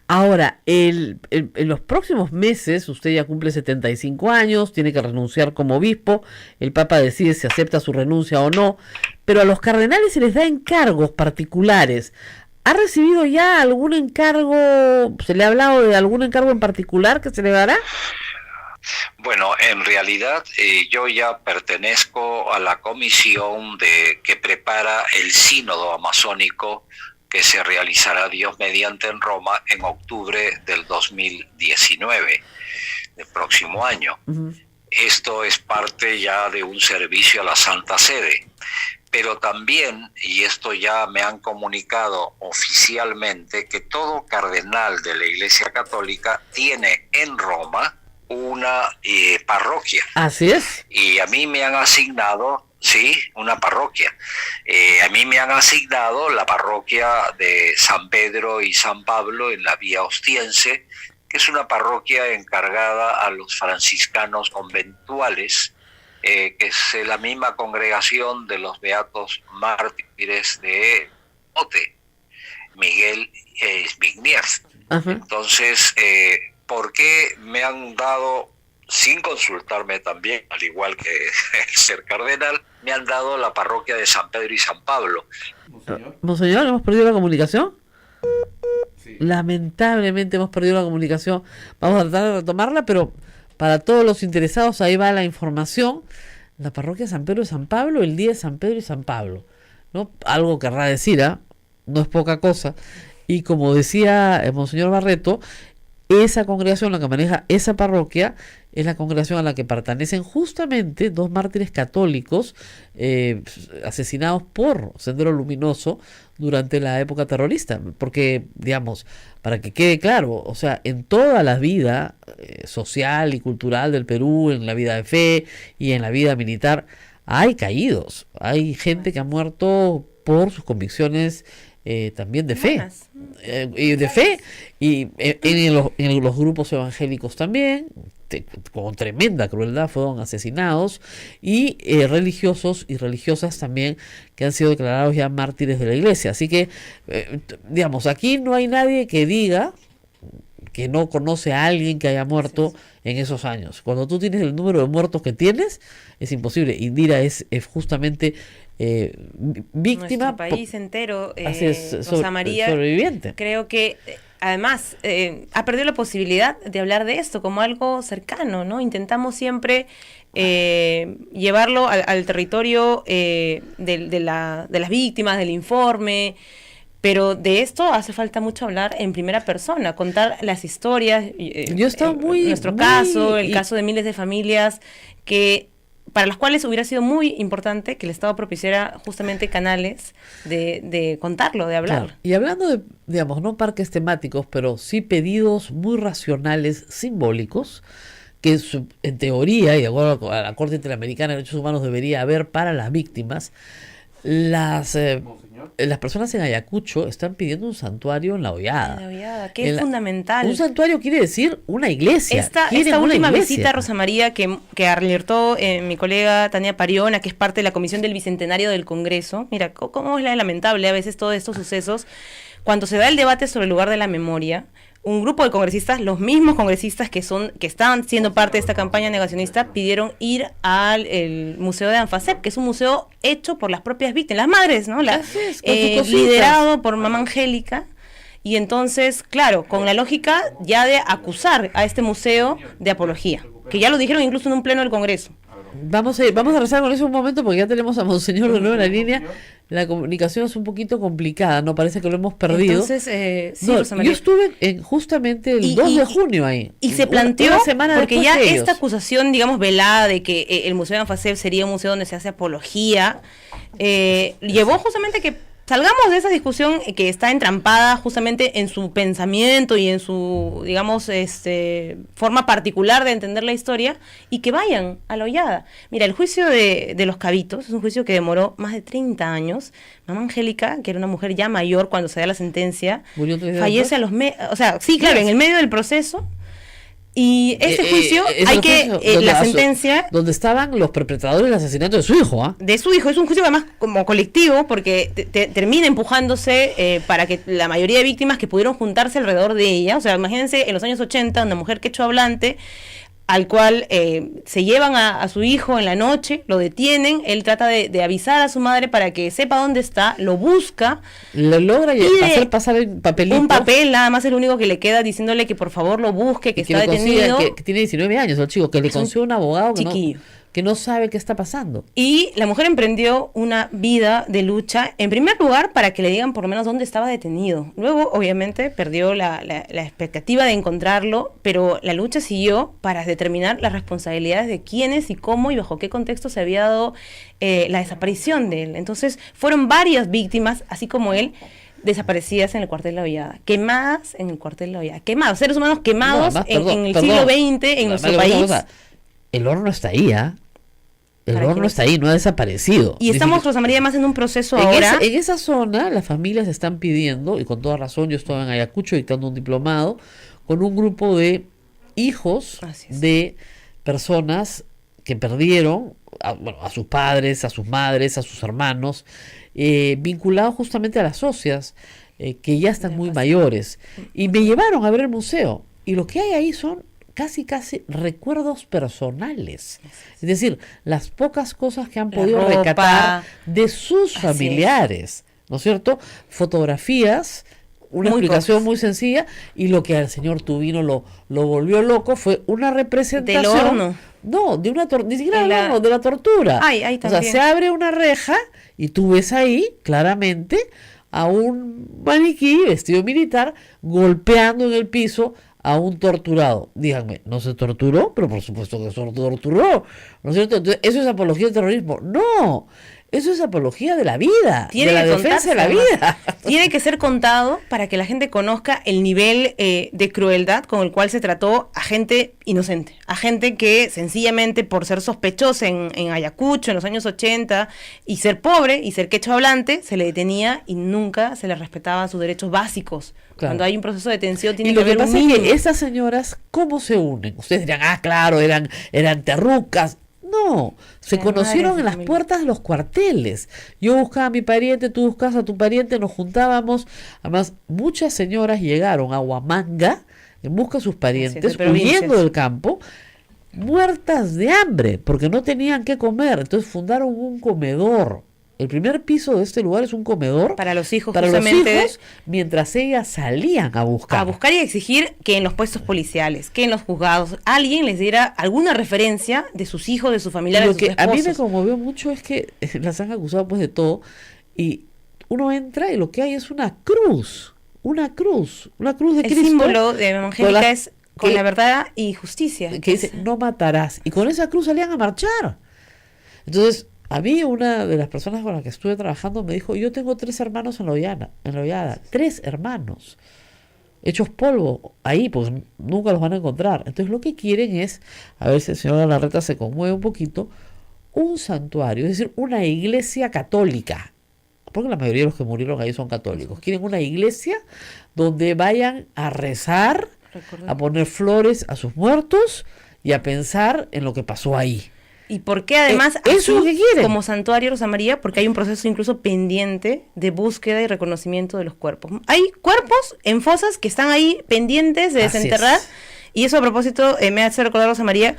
Ahora, en los próximos meses, usted ya cumple 75 años, tiene que renunciar como obispo, el Papa decide si acepta su renuncia o no, pero a los cardenales se les da encargos particulares. ¿Ha recibido ya algún encargo? ¿Se le ha hablado de algún encargo en particular que se le dará? Bueno, en realidad yo ya pertenezco a la comisión que prepara el sínodo amazónico que se realizará, Dios mediante, en Roma en octubre del 2019, del próximo año. Uh-huh. Esto es parte ya de un servicio a la Santa Sede, pero también, y esto ya me han comunicado oficialmente, que todo cardenal de la Iglesia Católica tiene en Roma una parroquia. Así es. Y a mí me han asignado, sí, una parroquia. A mí me han asignado la parroquia de San Pedro y San Pablo en la Vía Ostiense, que es una parroquia encargada a los franciscanos conventuales, que es la misma congregación de los beatos mártires de Mote, Miguel Zbigniew. Uh-huh. Entonces, ¿por qué me han dado, sin consultarme también, al igual que el ser cardenal, me han dado la parroquia de San Pedro y San Pablo? Monseñor, ¿hemos perdido la comunicación? Sí. Lamentablemente hemos perdido la comunicación. Vamos a tratar de retomarla, pero para todos los interesados, ahí va la información. La parroquia de San Pedro y San Pablo, el día de San Pedro y San Pablo, ¿no? Algo querrá decir, no es poca cosa. Y como decía el Monseñor Barreto, esa congregación, la que maneja esa parroquia, es la congregación a la que pertenecen justamente 2 mártires católicos asesinados por Sendero Luminoso durante la época terrorista. Porque, digamos, para que quede claro, o sea, en toda la vida social y cultural del Perú, en la vida de fe y en la vida militar, hay caídos, hay gente que ha muerto por sus convicciones también de fe, y en los grupos evangélicos también, con tremenda crueldad fueron asesinados, y religiosos y religiosas también que han sido declarados ya mártires de la Iglesia. Así que, digamos, aquí no hay nadie que diga que no conoce a alguien que haya muerto en esos años. Cuando tú tienes el número de muertos que tienes, es imposible. Indira es justamente víctima. Nuestro país entero, Rosa María, sobreviviente. Creo que además ha perdido la posibilidad de hablar de esto como algo cercano, ¿no? Intentamos siempre llevarlo al territorio de las víctimas, del informe. Pero de esto hace falta mucho hablar en primera persona, contar las historias. Yo estaba caso, el caso de miles de familias para las cuales hubiera sido muy importante que el Estado propiciara justamente canales de contarlo, de hablar. Claro. Y hablando de, digamos, no parques temáticos, pero sí pedidos muy racionales, simbólicos, que en teoría, y de acuerdo a la Corte Interamericana de Derechos Humanos, debería haber para las víctimas. Las personas en Ayacucho están pidiendo un santuario en La Hollada. En La Hollada, que es fundamental. Un santuario quiere decir una iglesia. Esta última visita, Rosa María, que alertó mi colega Tania Pariona, que es parte de la Comisión del Bicentenario del Congreso. Mira, cómo es lamentable a veces todos estos sucesos. Cuando se da el debate sobre el lugar de la memoria, un grupo de congresistas, los mismos congresistas que estaban siendo parte de esta campaña negacionista, pidieron ir al Museo de Anfasep, que es un museo hecho por las propias víctimas, las madres, ¿no? Liderado por Mamá Angélica. Y entonces, claro, con la lógica ya de acusar a este museo de apología, que ya lo dijeron incluso en un pleno del Congreso. Vamos a rezar con eso un momento porque ya tenemos a Monseñor de nuevo en la línea. La comunicación es un poquito complicada, ¿no? Parece que lo hemos perdido. Entonces, sí, no, Rosa María. yo estuve justamente el 2 de junio ahí. Y se planteó, una semana porque después ya de ellos. esta acusación, digamos, velada de que el Museo de Anfasel sería un museo donde se hace apología, llevó justamente que salgamos de esa discusión que está entrampada justamente en su pensamiento y en su, digamos, forma particular de entender la historia, y que vayan a la hollada. Mira, el juicio de los Cabitos es un juicio que demoró más de 30 años. Mamá Angélica, que era una mujer ya mayor cuando se da la sentencia, fallece a los o sea, sí, claro, en el medio del proceso. Y ese juicio, la sentencia... Donde estaban los perpetradores del asesinato de su hijo, ¿ah? De su hijo, es un juicio además como colectivo, porque termina empujándose para que la mayoría de víctimas que pudieron juntarse alrededor de ella, o sea, imagínense en los años 80, una mujer quechua hablante, al cual se llevan a su hijo en la noche, lo detienen, él trata de avisar a su madre para que sepa dónde está, lo busca. Lo logra hacer pasar el papelito. Un papel, nada más es lo único que le queda, diciéndole que por favor lo busque, que está detenido. Que tiene 19 años el chico, que le consigue un abogado que no sabe qué está pasando. Y la mujer emprendió una vida de lucha, en primer lugar, para que le digan por lo menos dónde estaba detenido. Luego, obviamente, perdió la expectativa de encontrarlo, pero la lucha siguió para determinar las responsabilidades de quiénes y cómo y bajo qué contexto se había dado la desaparición de él. Entonces, fueron varias víctimas, así como él, desaparecidas en el cuartel de la Hollada, quemadas en el cuartel de la Hollada, quemados, seres humanos quemados en el siglo XX en nuestro país. El horno está ahí, ¿ah? El horno está ahí, no ha desaparecido. Y estamos, Rosa María, más en un proceso ahora. En esa zona, las familias están pidiendo, y con toda razón, yo estaba en Ayacucho dictando un diplomado, con un grupo de hijos de personas que perdieron a sus padres, a sus madres, a sus hermanos, vinculados justamente a las socias, que ya están muy mayores. Y me llevaron a ver el museo. Y lo que hay ahí son casi recuerdos personales, es decir, las pocas cosas que han podido rescatar de sus familiares, ¿no es cierto? Fotografías, una explicación muy sencilla, y lo que al señor Tubino lo volvió loco fue una representación del horno. No, de una ni siquiera del horno, de la tortura. O sea, se abre una reja y tú ves ahí claramente a un maniquí vestido militar golpeando en el piso a un torturado. Díganme, ¿no se torturó? Pero por supuesto que se torturó, ¿no es cierto? Entonces, ¿eso es apología del terrorismo? No, eso es apología de la vida, de la defensa de la vida. Tiene que ser contado para que la gente conozca el nivel de crueldad con el cual se trató a gente inocente, a gente que sencillamente por ser sospechosa en Ayacucho en los años 80 y ser pobre y ser quechua hablante, se le detenía y nunca se le respetaba sus derechos básicos. Claro. Cuando hay un proceso de detención tiene que haber un mínimo. Y lo que pasa es que esas señoras, ¿cómo se unen? Ustedes dirán, claro, eran terrucas. No, se conocieron en las puertas de los cuarteles. Yo buscaba a mi pariente, tú buscabas a tu pariente, nos juntábamos. Además, muchas señoras llegaron a Huamanga en busca de sus parientes, huyendo del campo, muertas de hambre, porque no tenían qué comer. Entonces fundaron un comedor. El primer piso de este lugar es un comedor para los hijos, mientras ellas salían a buscar y exigir que en los puestos policiales, que en los juzgados, alguien les diera alguna referencia de sus hijos, de sus familiares, Lo de sus esposos. A mí me conmovió mucho es que las han acusado pues de todo, y uno entra y lo que hay es una cruz de Cristo. El símbolo de Evangélica es con la verdad y justicia. Que dice, no matarás. Y con esa cruz salían a marchar. Entonces, a mí una de las personas con las que estuve trabajando me dijo, yo tengo 3 hermanos en la Hollada, 3 hermanos, hechos polvo ahí, pues nunca los van a encontrar. Entonces lo que quieren es, a ver si el señor Galarreta se conmueve un poquito, un santuario, es decir, una iglesia católica, porque la mayoría de los que murieron ahí son católicos. Quieren una iglesia donde vayan a rezar, a poner flores a sus muertos y a pensar en lo que pasó ahí. ¿Y por qué además eso es lo que quieren? Como santuario, Rosa María? Porque hay un proceso incluso pendiente de búsqueda y reconocimiento de los cuerpos. Hay cuerpos en fosas que están ahí pendientes de desenterrar. Y eso a propósito me hace recordar, Rosa María,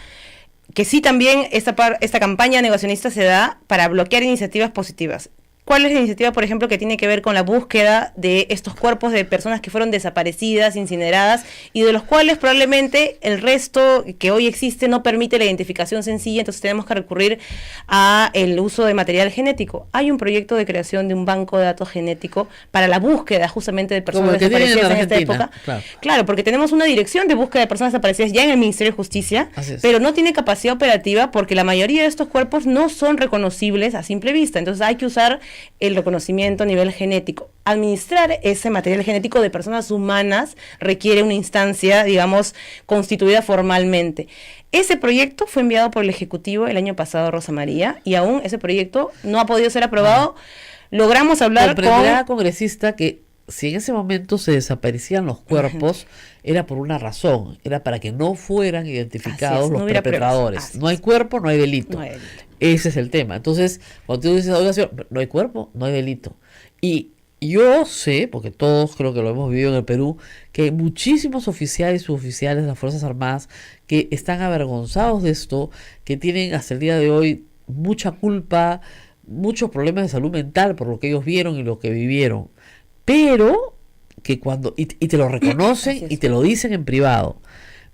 que sí también esta campaña negacionista se da para bloquear iniciativas positivas. ¿Cuál es la iniciativa, por ejemplo, que tiene que ver con la búsqueda de estos cuerpos de personas que fueron desaparecidas, incineradas, y de los cuales probablemente el resto que hoy existe no permite la identificación sencilla, entonces tenemos que recurrir a el uso de material genético? Hay un proyecto de creación de un banco de datos genético para la búsqueda justamente de personas desaparecidas en esta época. Claro, porque tenemos una dirección de búsqueda de personas desaparecidas ya en el Ministerio de Justicia, pero no tiene capacidad operativa porque la mayoría de estos cuerpos no son reconocibles a simple vista, entonces hay que usar el reconocimiento a nivel genético. Administrar ese material genético de personas humanas requiere una instancia, digamos, constituida formalmente. Ese proyecto fue enviado por el Ejecutivo el año pasado, Rosa María, y aún ese proyecto no ha podido ser aprobado. Logramos hablar con la congresista que si en ese momento se desaparecían los cuerpos, era por una razón, era para que no fueran identificados los perpetradores. No hay cuerpo, no hay delito. Ese es el tema. Entonces, cuando tú dices, oiga, señor, no hay cuerpo, no hay delito. Y yo sé, porque todos creo que lo hemos vivido en el Perú, que hay muchísimos oficiales y suboficiales de las Fuerzas Armadas que están avergonzados de esto, que tienen hasta el día de hoy mucha culpa, muchos problemas de salud mental por lo que ellos vieron y lo que vivieron. Pero que cuando, y te lo reconocen y te lo dicen en privado,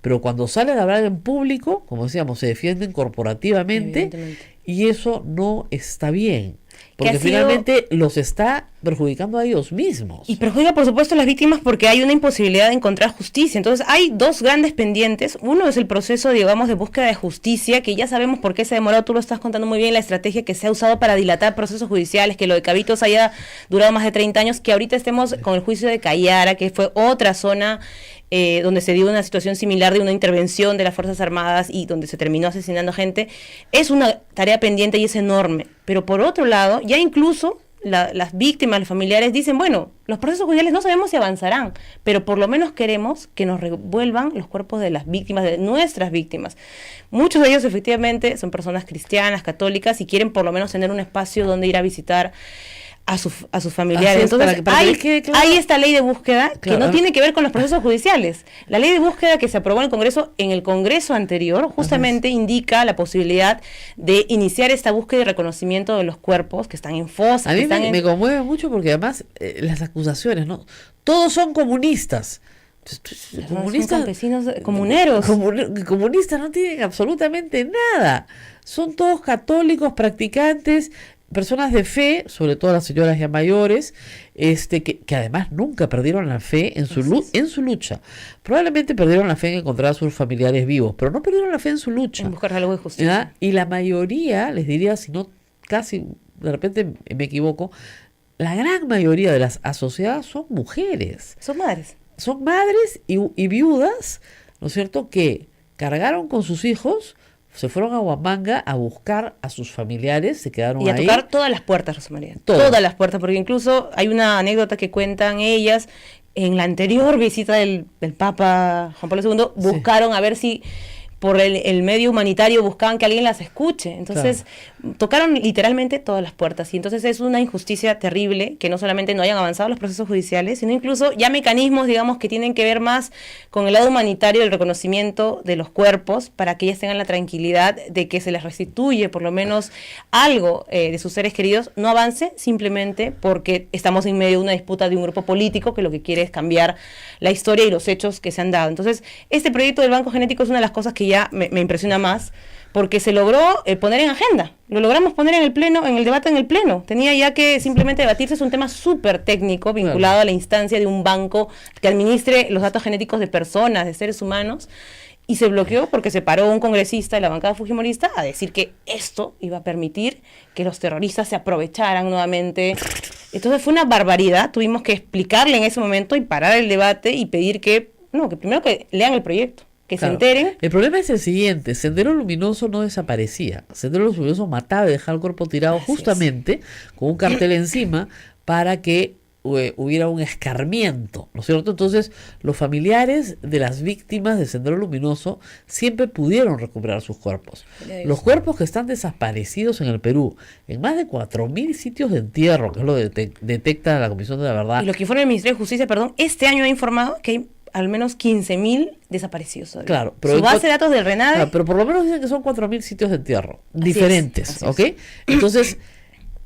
pero cuando salen a hablar en público, como decíamos, se defienden corporativamente y eso no está bien. Porque finalmente los está perjudicando a ellos mismos. Y perjudica, por supuesto, a las víctimas porque hay una imposibilidad de encontrar justicia. Entonces, hay dos grandes pendientes. Uno es el proceso, digamos, de búsqueda de justicia, que ya sabemos por qué se ha demorado. Tú lo estás contando muy bien, la estrategia que se ha usado para dilatar procesos judiciales, que lo de Cabitos haya durado más de 30 años, que ahorita estemos con el juicio de Cayara, que fue otra zona donde se dio una situación similar de una intervención de las Fuerzas Armadas y donde se terminó asesinando gente. Es una tarea pendiente y es enorme. Pero por otro lado, ya incluso las víctimas, los familiares dicen, bueno, los procesos judiciales no sabemos si avanzarán, pero por lo menos queremos que nos revuelvan los cuerpos de las víctimas, de nuestras víctimas. Muchos de ellos efectivamente son personas cristianas, católicas, y quieren por lo menos tener un espacio donde ir a visitar a sus familiares. Entonces, hay esta ley de búsqueda que no tiene que ver con los procesos judiciales. La ley de búsqueda que se aprobó en el Congreso anterior, justamente indica la posibilidad de iniciar esta búsqueda y reconocimiento de los cuerpos que están en fosas. A mí me conmueve mucho porque además las acusaciones, ¿no? Todos son comunistas. Comunistas, son campesinos comuneros. Comunistas no tienen absolutamente nada. Son todos católicos, practicantes, personas de fe, sobre todo las señoras ya mayores, que además nunca perdieron la fe en su lucha. Probablemente perdieron la fe en encontrar a sus familiares vivos, pero no perdieron la fe en su lucha. En buscar algo de justicia. ¿Verdad? Y la mayoría, les diría, si no casi, de repente me equivoco, la gran mayoría de las asociadas son mujeres. Son madres. Son madres y viudas, ¿no es cierto?, que cargaron con sus hijos, se fueron a Huamanga a buscar a sus familiares, se quedaron ahí. Y a tocar todas las puertas, Rosa María. Todas las puertas, porque incluso hay una anécdota que cuentan ellas, en la anterior visita del Papa Juan Pablo II, buscaron a ver si por el medio humanitario buscaban que alguien las escuche. Entonces, tocaron literalmente todas las puertas. Y entonces es una injusticia terrible que no solamente no hayan avanzado los procesos judiciales, sino incluso ya mecanismos, digamos, que tienen que ver más con el lado humanitario, el reconocimiento de los cuerpos, para que ellas tengan la tranquilidad de que se les restituye por lo menos algo de sus seres queridos, no avance simplemente porque estamos en medio de una disputa de un grupo político que lo que quiere es cambiar la historia y los hechos que se han dado. Entonces, este proyecto del Banco Genético es una de las cosas que ya me impresiona más, porque se logró poner en agenda, lo logramos poner en el pleno, en el debate en el pleno. Tenía ya que simplemente debatirse, es un tema súper técnico vinculado a la instancia de un banco que administre los datos genéticos de personas, de seres humanos, y se bloqueó porque se paró un congresista de la bancada fujimorista a decir que esto iba a permitir que los terroristas se aprovecharan nuevamente. Entonces fue una barbaridad, tuvimos que explicarle en ese momento y parar el debate y pedir que primero que lean el proyecto. Que se enteren. El problema es el siguiente: Sendero Luminoso no desaparecía. Sendero Luminoso mataba y dejaba el cuerpo tirado justamente con un cartel encima para que hubiera un escarmiento, ¿no es cierto? Entonces, los familiares de las víctimas de Sendero Luminoso siempre pudieron recuperar sus cuerpos. Los cuerpos que están desaparecidos en el Perú, en más de 4.000 sitios de entierro, que es lo que detecta la Comisión de la Verdad. Y lo que informa el Ministerio de Justicia, este año ha informado que hay al menos 15.000 desaparecidos todavía. Claro, pero su base de datos del RENADE. Pero por lo menos dicen que son 4.000 sitios de entierro diferentes, ¿ok? Entonces,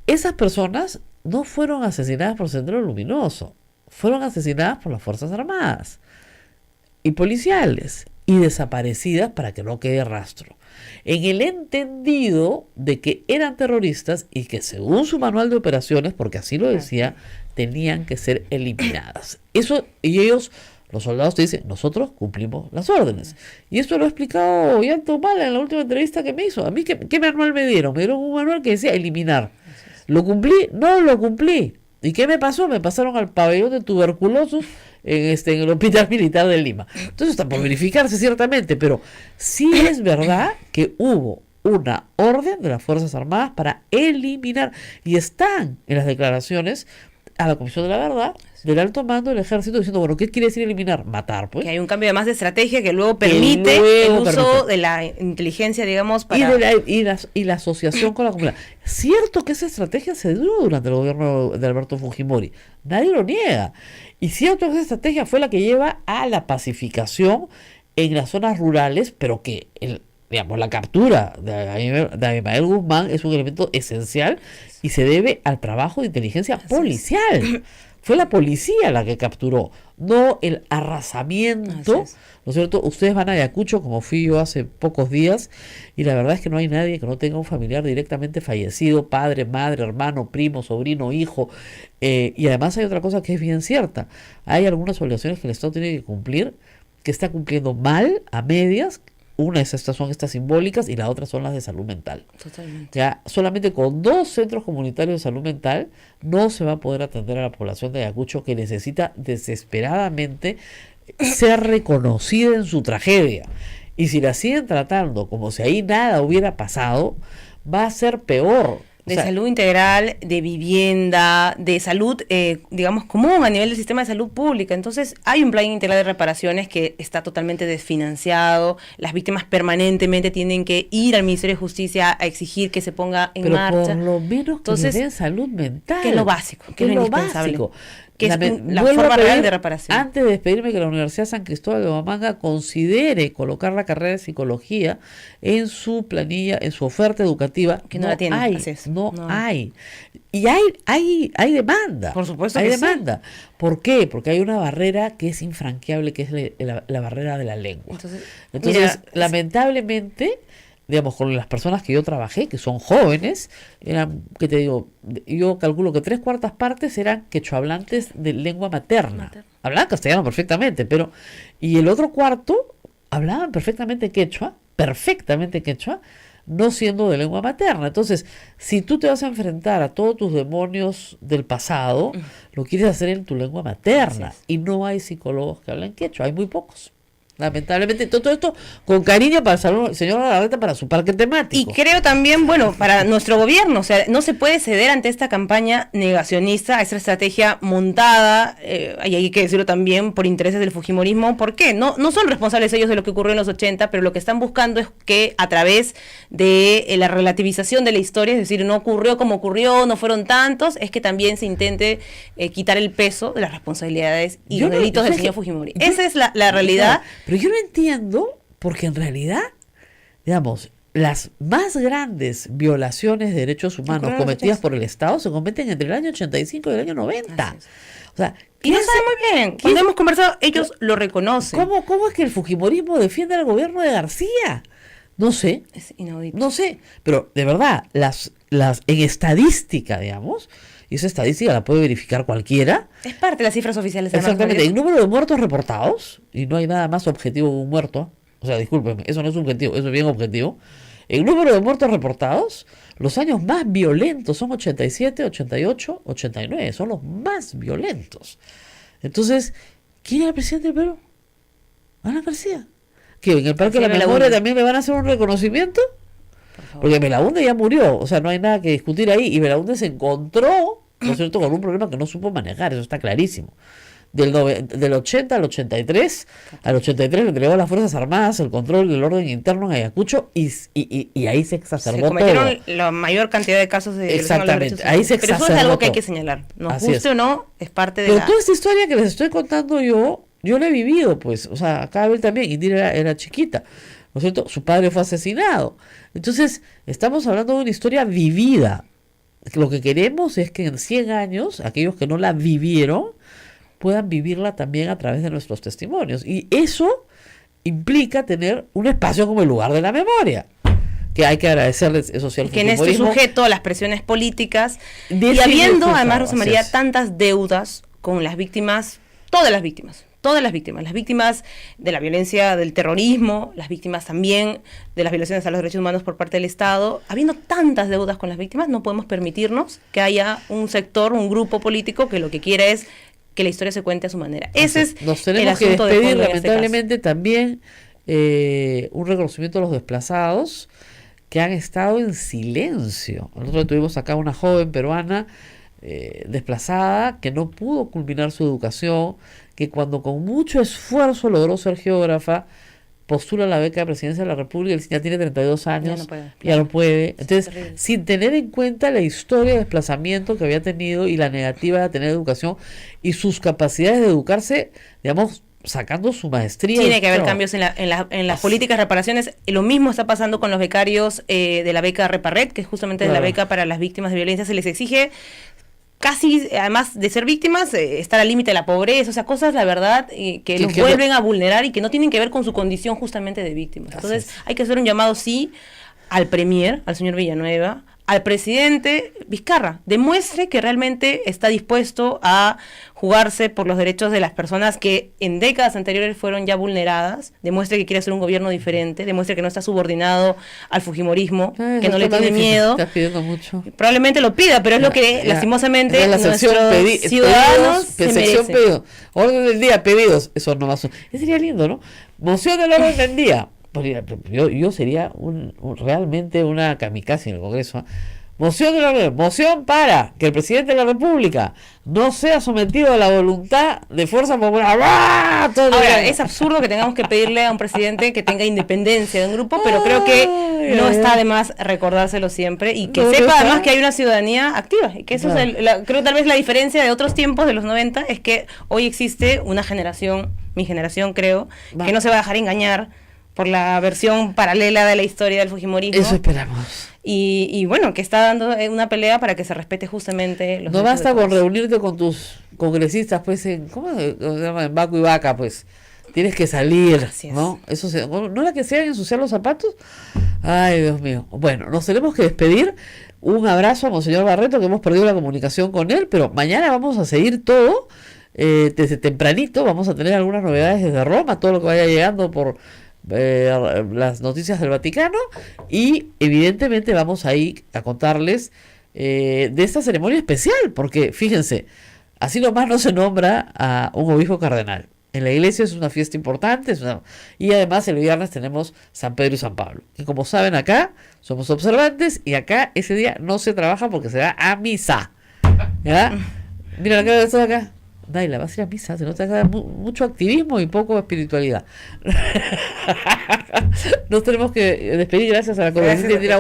esas personas no fueron asesinadas por Sendero Luminoso, fueron asesinadas por las Fuerzas Armadas y policiales y desaparecidas para que no quede rastro, en el entendido de que eran terroristas y que según su manual de operaciones, porque así lo decía, tenían que ser eliminadas. Eso, y ellos, los soldados, te dicen, nosotros cumplimos las órdenes. Y esto lo ha explicado Ollanta Humala en la última entrevista que me hizo. A mí, ¿qué manual me dieron? Me dieron un manual que decía eliminar. ¿Lo cumplí? No lo cumplí. ¿Y qué me pasó? Me pasaron al pabellón de tuberculosos en el Hospital Militar de Lima. Entonces está por verificarse ciertamente, pero sí es verdad que hubo una orden de las Fuerzas Armadas para eliminar, y están en las declaraciones a la Comisión de la Verdad del alto mando del ejército diciendo, bueno, ¿qué quiere decir eliminar? Matar, pues. Que hay un cambio además de estrategia que luego permite el uso de la inteligencia, digamos, para... Y la asociación con la comunidad. Cierto que esa estrategia se dio durante el gobierno de Alberto Fujimori, nadie lo niega. Y cierto que esa estrategia fue la que lleva a la pacificación en las zonas rurales, pero que digamos, la captura de Abimael Guzmán es un elemento esencial y se debe al trabajo de inteligencia policial. Fue la policía la que capturó, no el arrasamiento, ¿no es cierto? Ustedes van a Ayacucho, como fui yo hace pocos días, y la verdad es que no hay nadie que no tenga un familiar directamente fallecido, padre, madre, hermano, primo, sobrino, hijo, y además hay otra cosa que es bien cierta, hay algunas obligaciones que el Estado tiene que cumplir, que está cumpliendo mal, a medias. Una es son estas simbólicas y la otra son las de salud mental. Totalmente. Ya, solamente con 2 centros comunitarios de salud mental no se va a poder atender a la población de Ayacucho, que necesita desesperadamente ser reconocida en su tragedia. Y si la siguen tratando como si ahí nada hubiera pasado, va a ser peor. De salud integral, de vivienda, de salud, digamos, común a nivel del sistema de salud pública. Entonces, hay un plan integral de reparaciones que está totalmente desfinanciado. Las víctimas permanentemente tienen que ir al Ministerio de Justicia a exigir que se ponga en marcha. Pero por lo menos que entonces, les den salud mental. Que es lo básico, que es lo indispensable. Básico. Que es la forma real de reparación. Antes de despedirme, que la Universidad San Cristóbal de Huamanga considere colocar la carrera de psicología en su planilla, en su oferta educativa. Que no la tiene. No hay. Y hay demanda. Por supuesto hay que demanda. Sí. ¿Por qué? Porque hay una barrera que es infranqueable, que es la barrera de la lengua. Entonces lamentablemente, digamos, con las personas que yo trabajé, que son jóvenes, eran, ¿qué te digo? Yo calculo que 3/4 partes eran quechohablantes de lengua materna. Hablaban castellano perfectamente, pero... Y el otro cuarto hablaban perfectamente quechua, no siendo de lengua materna. Entonces, si tú te vas a enfrentar a todos tus demonios del pasado, lo quieres hacer en tu lengua materna. Y no hay psicólogos que hablan quechua, hay muy pocos. Lamentablemente, todo esto con cariño para el señor Larreta, para su parque temático. Y creo también, bueno, para nuestro gobierno, o sea, no se puede ceder ante esta campaña negacionista, a esta estrategia montada, y hay que decirlo también, por intereses del fujimorismo. ¿Por qué? No son responsables ellos de lo que ocurrió en los 80, pero lo que están buscando es que a través de la relativización de la historia, es decir, no ocurrió como ocurrió, no fueron tantos, es que también se intente quitar el peso de las responsabilidades y los delitos del señor Fujimori. Esa es la realidad. Pero yo no entiendo, porque en realidad, digamos, las más grandes violaciones de derechos humanos cometidas por el Estado se cometen entre el año 85 y el año 90. O sea, y no saben muy bien. Cuando hemos conversado, ellos lo reconocen. ¿Cómo es que el fujimorismo defiende al gobierno de García? No sé. Es inaudito. No sé. Pero, de verdad, en estadística, digamos... Y esa estadística la puede verificar cualquiera. Es parte de las cifras oficiales. Exactamente. El número de muertos reportados, y no hay nada más objetivo que un muerto, o sea, discúlpenme, eso no es subjetivo, eso es bien objetivo. El número de muertos reportados, los años más violentos son 87, 88, 89, son los más violentos. Entonces, ¿quién era el presidente del Perú? Ana García. ¿Que en el Parque de la Memoria también le van a hacer un reconocimiento? Porque Belaúnde ya murió, o sea, no hay nada que discutir ahí, y Belaúnde se encontró, ¿no es cierto?, con un problema que no supo manejar, eso está clarísimo. Del 80 al 83 le entregó a las Fuerzas Armadas el control del orden interno en Ayacucho, y ahí se exacerbó todo. Se cometieron la mayor cantidad de casos de exactamente, ahí se exacerbó. Pero eso es algo que hay que señalar, nos guste o no, es parte de Pero toda esta historia que les estoy contando yo la he vivido, pues, o sea, acá él también, Indira era chiquita, ¿no es cierto? Su padre fue asesinado. Entonces, estamos hablando de una historia vivida, lo que queremos es que en 100 años, aquellos que no la vivieron, puedan vivirla también a través de nuestros testimonios. Y eso implica tener un espacio como el lugar de la memoria, que hay que agradecerles eso sí al que en este fujimorismo. sujeto a las presiones políticas y Decide habiendo fijado, además, Rosa así María, es. tantas deudas con las víctimas, todas las víctimas, las víctimas de la violencia del terrorismo, las víctimas también de las violaciones a los derechos humanos por parte del Estado, habiendo tantas deudas con las víctimas, no podemos permitirnos que haya un sector, un grupo político que lo que quiera es que la historia se cuente a su manera. Ese es Nos el tenemos que asunto de despedir, fondo en este lamentablemente, también un reconocimiento a los desplazados que han estado en silencio. Nosotros tuvimos acá una joven peruana desplazada que no pudo culminar su educación, que cuando con mucho esfuerzo logró ser geógrafa, postula la beca de Presidencia de la República, el ya tiene 32 años, ya no puede. Entonces, sin tener en cuenta la historia de desplazamiento que había tenido y la negativa de tener educación y sus capacidades de educarse, digamos, sacando su maestría. Tiene que haber cambios en las políticas de reparaciones. Lo mismo está pasando con los becarios de la beca Reparred, que es justamente de la beca para las víctimas de violencia. Se les exige casi, además de ser víctimas, estar al límite de la pobreza, o sea, cosas, la verdad, que los vuelven a vulnerar y que no tienen que ver con su condición justamente de víctimas. Entonces, hay que hacer un llamado, sí, al premier, al señor Villanueva, al presidente Vizcarra, demuestre que realmente está dispuesto a jugarse por los derechos de las personas que en décadas anteriores fueron ya vulneradas, demuestre que quiere hacer un gobierno diferente, demuestre que no está subordinado al fujimorismo, que no le tiene miedo. Estás pidiendo mucho. Probablemente lo pida, pero es lo que lastimosamente la nuestros pedidos, ciudadanos se sección merecen. pedidos, orden del día, pedidos, eso no va a ser. Eso sería lindo, ¿no? Moción del orden del día. Yo sería realmente una kamikaze en el Congreso. Moción para que el presidente de la República no sea sometido a la voluntad de fuerza popular. ¡Ah! Ahora, es absurdo que tengamos que pedirle a un presidente que tenga independencia de un grupo, pero creo que no está de más recordárselo siempre y que sepa además que hay una ciudadanía activa. Y que eso es creo tal vez la diferencia de otros tiempos de los 90 es que hoy existe una generación, mi generación creo, que no se va a dejar engañar por la versión paralela de la historia del fujimorismo. Eso esperamos. Y bueno, que está dando una pelea para que se respete justamente los no derechos basta de con todos. reunirte con tus congresistas, pues, ¿cómo se llama? En Baco y Vaca, pues. Tienes que salir, ¿no? Eso ¿no era que se hagan ensuciar los zapatos? Ay, Dios mío. Bueno, nos tenemos que despedir. Un abrazo a Monseñor Barreto, que hemos perdido la comunicación con él, pero mañana vamos a seguir todo. Desde tempranito vamos a tener algunas novedades desde Roma, todo lo que vaya llegando por las noticias del Vaticano, y evidentemente vamos ahí a contarles de esta ceremonia especial, porque fíjense, así nomás no se nombra a un obispo cardenal. En la iglesia es una fiesta importante, y además el viernes tenemos San Pedro y San Pablo. Y como saben, acá somos observantes y acá ese día no se trabaja porque se va a misa. ¿Ya? Mira la cara de esto de acá. Daila, vas a ir a misa, se nota acá mucho activismo y poco espiritualidad. Nos tenemos que despedir, gracias a la congresista Indira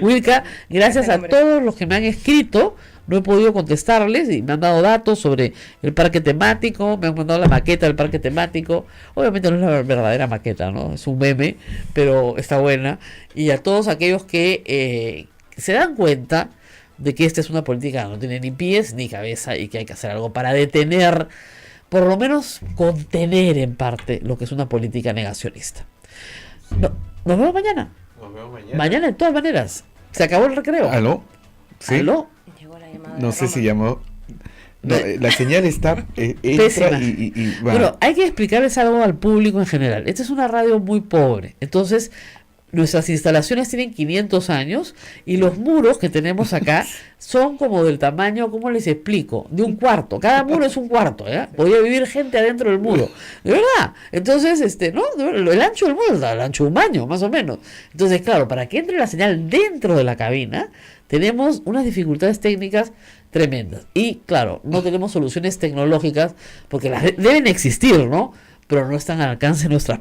Wilca, gracias a todos los que me han escrito. No he podido contestarles y me han dado datos sobre el parque temático, me han mandado la maqueta del parque temático. Obviamente no es la verdadera maqueta, ¿no? Es un meme, pero está buena. Y a todos aquellos que se dan cuenta de que esta es una política que no tiene ni pies ni cabeza y que hay que hacer algo para detener, por lo menos contener en parte lo que es una política negacionista. Nos vemos mañana. Mañana de todas maneras. Se acabó el recreo. ¿Aló? ¿Sí? ¿Aló? No sé si llamó. No, la señal está pésima. y va. Bueno, hay que explicarles algo al público en general. Esta es una radio muy pobre. Entonces, nuestras instalaciones tienen 500 años y los muros que tenemos acá son como del tamaño, ¿cómo les explico? De un cuarto. Cada muro es un cuarto, ¿eh? Podría vivir gente adentro del muro. De verdad. Entonces, ¿no? El ancho del muro es el ancho de un baño, más o menos. Entonces, claro, para que entre la señal dentro de la cabina, tenemos unas dificultades técnicas tremendas. Y, claro, no tenemos soluciones tecnológicas porque las deben existir, ¿no? Pero no están al alcance nuestras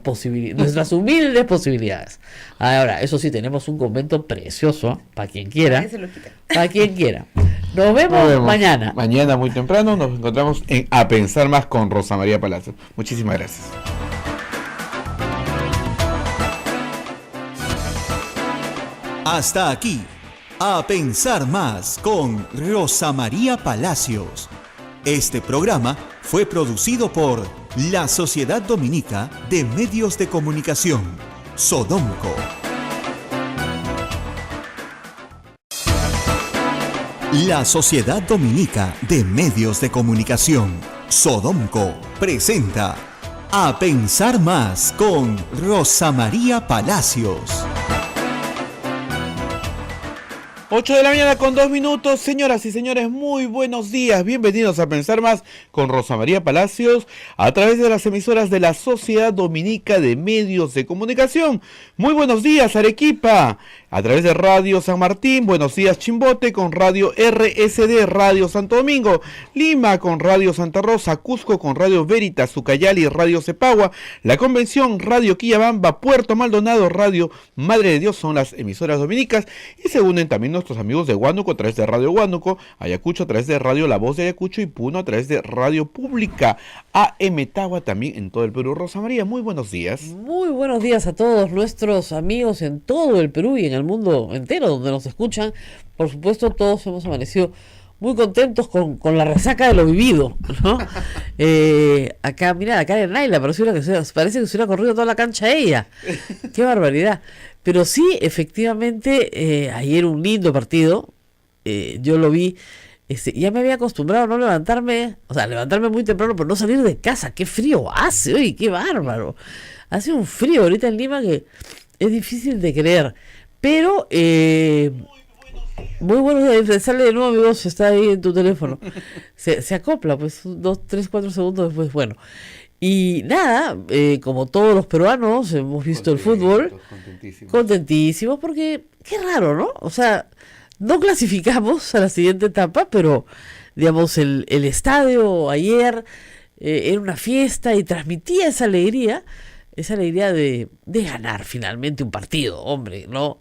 nuestras humildes posibilidades. Ahora, eso sí, tenemos un convento precioso, para quien quiera. Para quien quiera. Nos vemos mañana. Mañana muy temprano nos encontramos en A Pensar Más con Rosa María Palacios. Muchísimas gracias. Hasta aquí, A Pensar Más con Rosa María Palacios. Este programa fue producido por la Sociedad Dominica de Medios de Comunicación, Sodomco. La Sociedad Dominica de Medios de Comunicación, Sodomco, presenta A Pensar Más con Rosa María Palacios. 8 de la mañana con 2 minutos, señoras y señores, muy buenos días, bienvenidos a Pensar Más con Rosa María Palacios a través de las emisoras de la Sociedad Dominica de Medios de Comunicación. Muy buenos días, Arequipa, a través de Radio San Martín, buenos días, Chimbote, con Radio RSD, Radio Santo Domingo, Lima con Radio Santa Rosa, Cusco con Radio Veritas, Ucayali, Radio Cepagua, La Convención, Radio Quillabamba, Puerto Maldonado, Radio Madre de Dios, son las emisoras dominicas, y se unen también nuestros amigos de Huánuco a través de Radio Huánuco, Ayacucho a través de Radio La Voz de Ayacucho y Puno a través de Radio Pública, AM Tagua también en todo el Perú. Rosa María, muy buenos días. Muy buenos días a todos nuestros amigos en todo el Perú y en el mundo entero donde nos escuchan. Por supuesto, todos hemos amanecido muy contentos con la resaca de lo vivido, ¿no? Acá, mira, acá en Naila, parece que se hubiera corrido toda la cancha ella. ¡Qué barbaridad! Pero sí, efectivamente, ayer un lindo partido, yo lo vi, ya me había acostumbrado a no levantarme, o sea, levantarme muy temprano, pero no salir de casa. ¡Qué frío hace! ¡Oye, qué bárbaro! Hace un frío ahorita en Lima que es difícil de creer, pero... muy buenos días, sale de nuevo mi voz, está ahí en tu teléfono. Se acopla, pues, 2, 3, 4 segundos después, bueno. Y nada, como todos los peruanos, hemos visto el fútbol. Contentísimos, porque qué raro, ¿no? O sea, no clasificamos a la siguiente etapa, pero, digamos, el estadio ayer era una fiesta y transmitía esa alegría de ganar finalmente un partido, hombre, ¿no?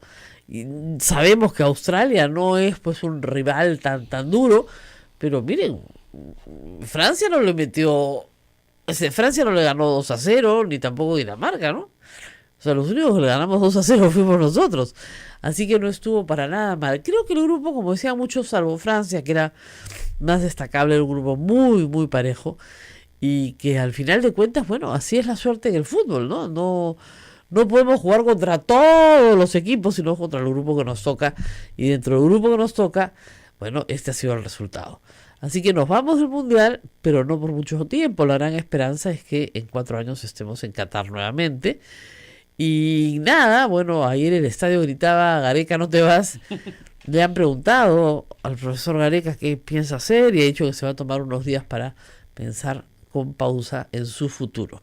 Y sabemos que Australia no es pues un rival tan duro, pero miren, Francia no le ganó 2-0, ni tampoco Dinamarca, ¿no? O sea, los únicos que le ganamos 2-0 fuimos nosotros. Así que no estuvo para nada mal. Creo que el grupo, como decían muchos, salvo Francia, que era más destacable, era un grupo muy, muy parejo. Y que al final de cuentas, bueno, así es la suerte en el fútbol, ¿no? No podemos jugar contra todos los equipos, sino contra el grupo que nos toca. Y dentro del grupo que nos toca, bueno, este ha sido el resultado. Así que nos vamos del Mundial, pero no por mucho tiempo. La gran esperanza es que en 4 años estemos en Qatar nuevamente. Y nada, bueno, ayer el estadio gritaba, Gareca, no te vas. Le han preguntado al profesor Gareca qué piensa hacer y ha dicho que se va a tomar unos días para pensar con pausa en su futuro.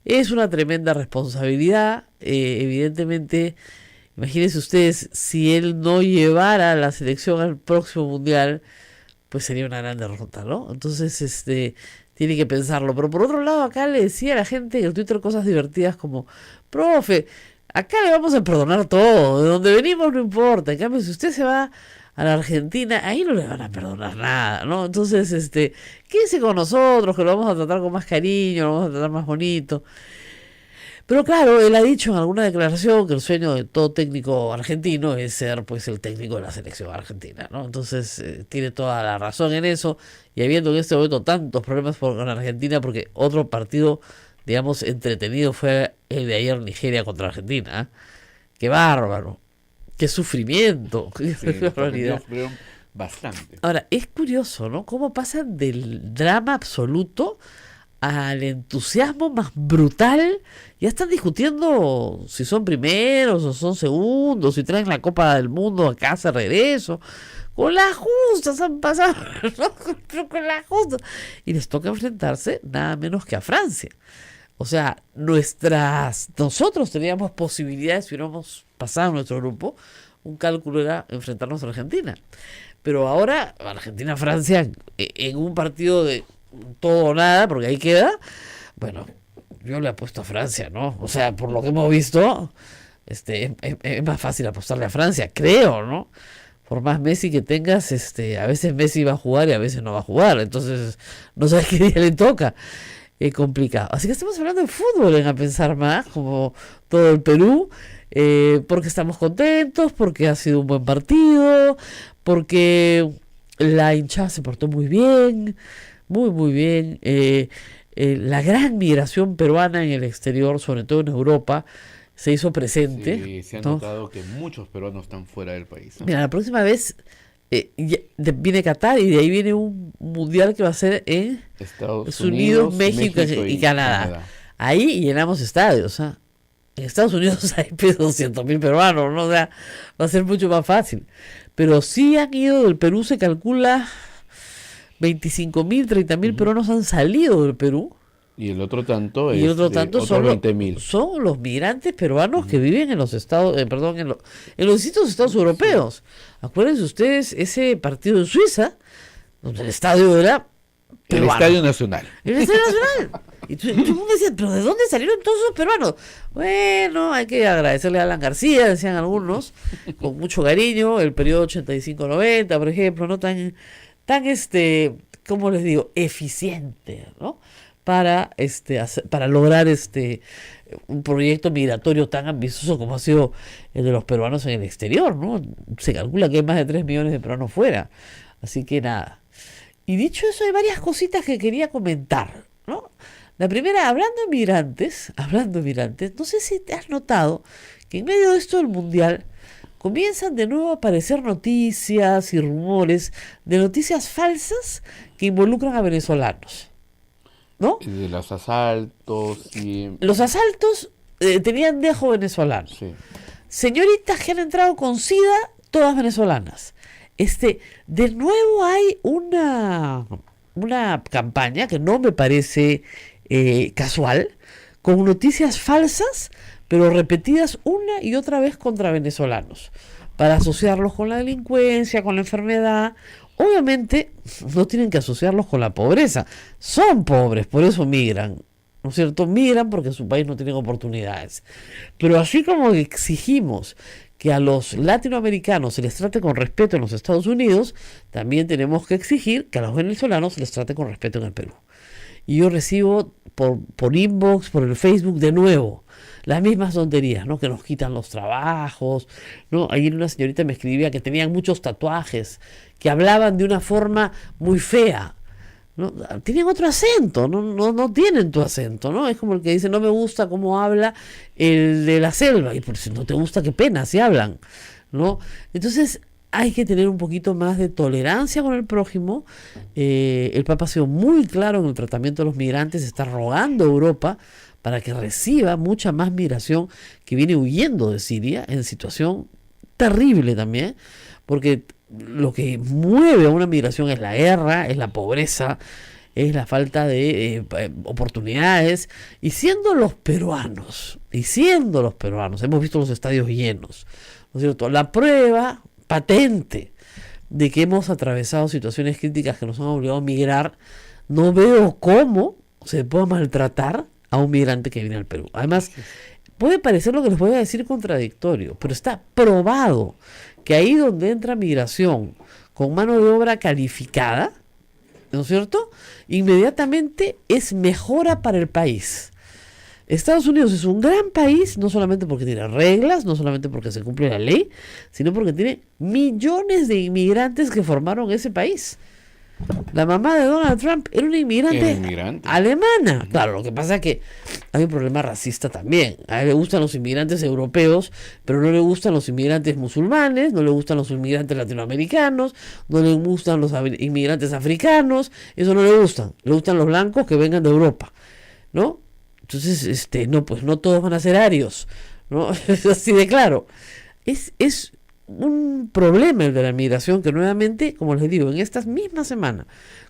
Es una tremenda responsabilidad, evidentemente, imagínense ustedes, si él no llevara la selección al próximo Mundial, pues sería una gran derrota, ¿no? Entonces, tiene que pensarlo. Pero por otro lado, acá le decía a la gente en el Twitter cosas divertidas como, profe, acá le vamos a perdonar todo, de donde venimos no importa, en cambio, si usted se va a la Argentina, ahí no le van a perdonar nada, ¿no? Entonces, quédese con nosotros, que lo vamos a tratar con más cariño, lo vamos a tratar más bonito. Pero claro, él ha dicho en alguna declaración que el sueño de todo técnico argentino es ser, pues, el técnico de la selección argentina, ¿no? Entonces, tiene toda la razón en eso, y habiendo en este momento tantos problemas con Argentina, porque otro partido, digamos, entretenido fue el de ayer, Nigeria contra Argentina, ¿eh? ¡Qué bárbaro! ¡Qué sufrimiento! ¡Qué barbaridad! Bastante. Ahora, es curioso, ¿no? Cómo pasan del drama absoluto al entusiasmo más brutal. Ya están discutiendo si son primeros o son segundos, si traen la Copa del Mundo a casa de regreso. Con las justas han pasado, ¿no? Con las justas. Y les toca enfrentarse nada menos que a Francia. O sea, nosotros teníamos posibilidades si hubiéramos pasado en nuestro grupo. Un cálculo era enfrentarnos a Argentina. Pero ahora, Argentina-Francia, en un partido de todo o nada, porque ahí queda, bueno, yo le apuesto a Francia, ¿no? O sea, por lo que hemos visto, es más fácil apostarle a Francia, creo, ¿no? Por más Messi que tengas, a veces Messi va a jugar y a veces no va a jugar. Entonces, no sabes qué día le toca. complicado. Así que estamos hablando de fútbol en A Pensar Más, como todo el Perú, porque estamos contentos, porque ha sido un buen partido, porque la hinchada se portó muy bien, muy bien. La gran migración peruana en el exterior, sobre todo en Europa, se hizo presente. Sí, se ha ¿no? notado que muchos peruanos están fuera del país, ¿no? Mira, la próxima vez viene Qatar y de ahí viene un mundial que va a ser en Estados Unidos, México y Canadá. Ahí llenamos estadios. ¿Ah? En Estados Unidos hay 200.000 peruanos, ¿no? O sea, va a ser mucho más fácil. Pero sí han ido del Perú, se calcula 25.000, 30.000 peruanos han salido del Perú. Y el otro tanto es Y otro tanto otros son, 20.000. son los migrantes peruanos que viven en los estados, en los distintos estados europeos. Acuérdense ustedes ese partido en Suiza, donde el estadio era El peruano. Estadio Nacional. El Estadio Nacional. Y todo el mundo decía, ¿pero de dónde salieron todos esos peruanos? Bueno, hay que agradecerle a Alan García, decían algunos, con mucho cariño, el periodo 85-90, por ejemplo, no tan ¿cómo les digo? Eficiente, ¿no? Para lograr un proyecto migratorio tan ambicioso como ha sido el de los peruanos en el exterior, ¿no? Se calcula que hay más de 3 millones de peruanos fuera. Así que nada. Y dicho eso, hay varias cositas que quería comentar, ¿no? La primera, hablando de migrantes, no sé si te has notado que en medio de esto del Mundial comienzan de nuevo a aparecer noticias y rumores de noticias falsas que involucran a venezolanos, ¿no? Y de los asaltos y... Los asaltos tenían dejo venezolano. Sí. Señoritas que han entrado con SIDA, todas venezolanas. De nuevo hay una campaña que no me parece casual, con noticias falsas, pero repetidas una y otra vez contra venezolanos, para asociarlos con la delincuencia, con la enfermedad. Obviamente no tienen que asociarlos con la pobreza, son pobres, por eso migran, ¿no es cierto? Migran porque en su país no tienen oportunidades. Pero así como exigimos que a los latinoamericanos se les trate con respeto en los Estados Unidos, también tenemos que exigir que a los venezolanos se les trate con respeto en el Perú. Y yo recibo por inbox, por el Facebook, de nuevo las mismas tonterías, ¿no? Que nos quitan los trabajos, ¿no? Ayer una señorita me escribía que tenían muchos tatuajes, que hablaban de una forma muy fea, ¿no? Tienen otro acento, no tienen tu acento, ¿no? Es como el que dice, no me gusta cómo habla el de la selva, y por si no te gusta, qué pena si hablan, ¿no? Entonces hay que tener un poquito más de tolerancia con el prójimo. El Papa ha sido muy claro en el tratamiento de los migrantes, está rogando a Europa para que reciba mucha más migración que viene huyendo de Siria, en situación terrible también, porque lo que mueve a una migración es la guerra, es la pobreza, es la falta de oportunidades, y siendo los peruanos, hemos visto los estadios llenos, ¿no es cierto? La prueba patente de que hemos atravesado situaciones críticas que nos han obligado a migrar, no veo cómo se pueda maltratar a un migrante que viene al Perú. Además, puede parecer lo que les voy a decir contradictorio, pero está probado que ahí donde entra migración con mano de obra calificada, ¿no es cierto?, inmediatamente es mejora para el país. Estados Unidos es un gran país, no solamente porque tiene reglas, no solamente porque se cumple la ley, sino porque tiene millones de inmigrantes que formaron ese país. La mamá de Donald Trump era una inmigrante alemana. Claro, lo que pasa es que hay un problema racista también. A él le gustan los inmigrantes europeos, pero no le gustan los inmigrantes musulmanes, no le gustan los inmigrantes latinoamericanos, no le gustan los inmigrantes africanos, eso no le gustan. Le gustan los blancos que vengan de Europa, ¿no? Entonces, pues no todos van a ser arios, ¿no? Es así de claro. Es un problema el de la migración que nuevamente, como les digo, en estas mismas semanas,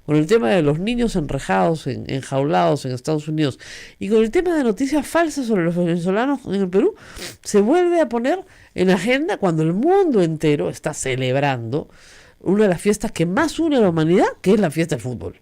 con el tema de los niños enrejados, enjaulados en Estados Unidos, y con el tema de noticias falsas sobre los venezolanos en el Perú, se vuelve a poner en agenda cuando el mundo entero está celebrando una de las fiestas que más une a la humanidad, que es la fiesta del fútbol.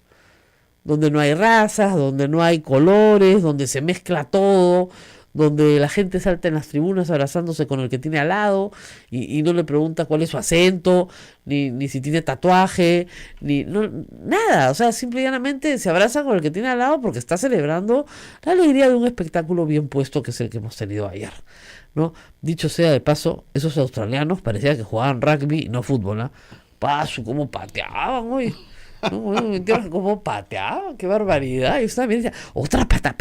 Donde no hay razas, donde no hay colores, donde se mezcla todo, donde la gente salta en las tribunas abrazándose con el que tiene al lado y no le pregunta cuál es su acento, ni si tiene tatuaje, nada. O sea, simple y llanamente se abraza con el que tiene al lado porque está celebrando la alegría de un espectáculo bien puesto que es el que hemos tenido ayer, ¿no? Dicho sea de paso, esos australianos parecía que jugaban rugby y no fútbol, ¿no? Paso, cómo pateaban hoy. No, cómo pateaba, qué barbaridad. Y usted también decía, otra pata,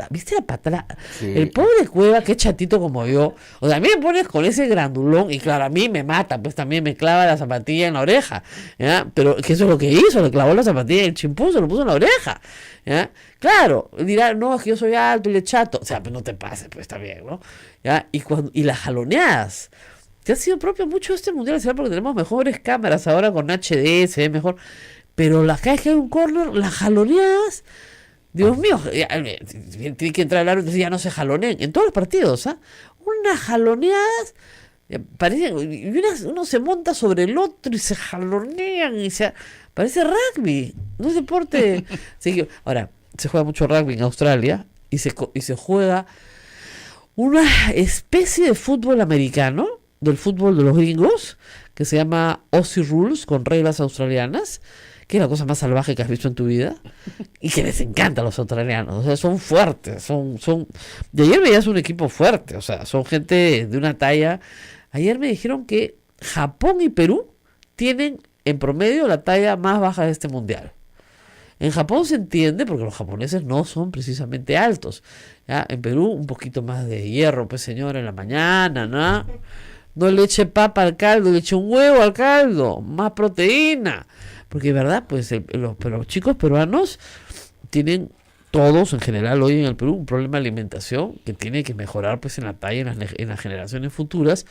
¿viste la pata? Sí. El pobre Cueva, qué chatito como yo. O sea, a mí me pones con ese grandulón y claro, a mí me mata, pues también me clava la zapatilla en la oreja, ¿ya? Pero que eso es lo que hizo, le clavó la zapatilla en el chimpún, se lo puso en la oreja, ¿ya? Claro, dirá, no, es que yo soy alto y le chato. O sea, pues no te pases, pues está bien, ¿no? ¿Ya? Y las jaloneadas, que ha sido propio mucho de este mundial, ¿sabes? Porque tenemos mejores cámaras ahora con HD, se ve mejor. Pero cada vez que hay un corner, las jaloneadas, Dios mío, tiene que entrar el árbitro y ya no se jaloneen. En todos los partidos, ¿ah? Unas jaloneadas, parecen, uno se monta sobre el otro y se jalonean parece rugby, no es deporte. Sí, ahora, se juega mucho rugby en Australia y se juega una especie de fútbol americano, del fútbol de los gringos, que se llama Aussie Rules, con reglas australianas, que es la cosa más salvaje que has visto en tu vida y que les encanta a los australianos. O sea, son fuertes, de ayer veías un equipo fuerte, o sea, son gente de una talla. Ayer me dijeron que Japón y Perú tienen en promedio la talla más baja de este mundial. En Japón se entiende porque los japoneses no son precisamente altos, ¿ya? En Perú un poquito más de hierro, pues señora, en la mañana, ¿no? No le eche papa al caldo, le eche un huevo al caldo, más proteína. Porque, ¿verdad? Pues los chicos peruanos tienen todos, en general, hoy en el Perú, un problema de alimentación que tiene que mejorar pues en la talla en las generaciones futuras,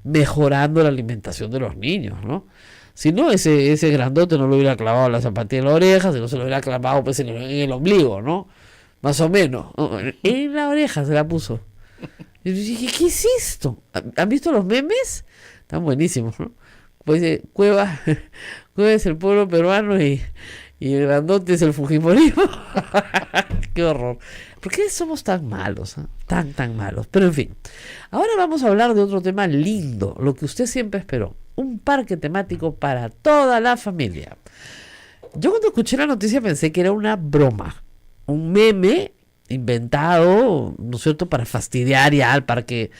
mejorando la alimentación de los niños, ¿no? Si no, ese grandote no lo hubiera clavado la zapatilla en la oreja, si no se lo hubiera clavado pues en el ombligo, ¿no? Más o menos, ¿no? En la oreja se la puso. Y yo dije, ¿qué es esto? ¿Han visto los memes? Están buenísimos, ¿no? Pues Cueva es el pueblo peruano y el grandote es el fujimorismo. Qué horror. ¿Por qué somos tan malos? Tan malos. Pero en fin, ahora vamos a hablar de otro tema lindo, lo que usted siempre esperó. Un parque temático para toda la familia. Yo cuando escuché la noticia pensé que era una broma, un meme inventado, ¿no es cierto?, para fastidiar ya al parque,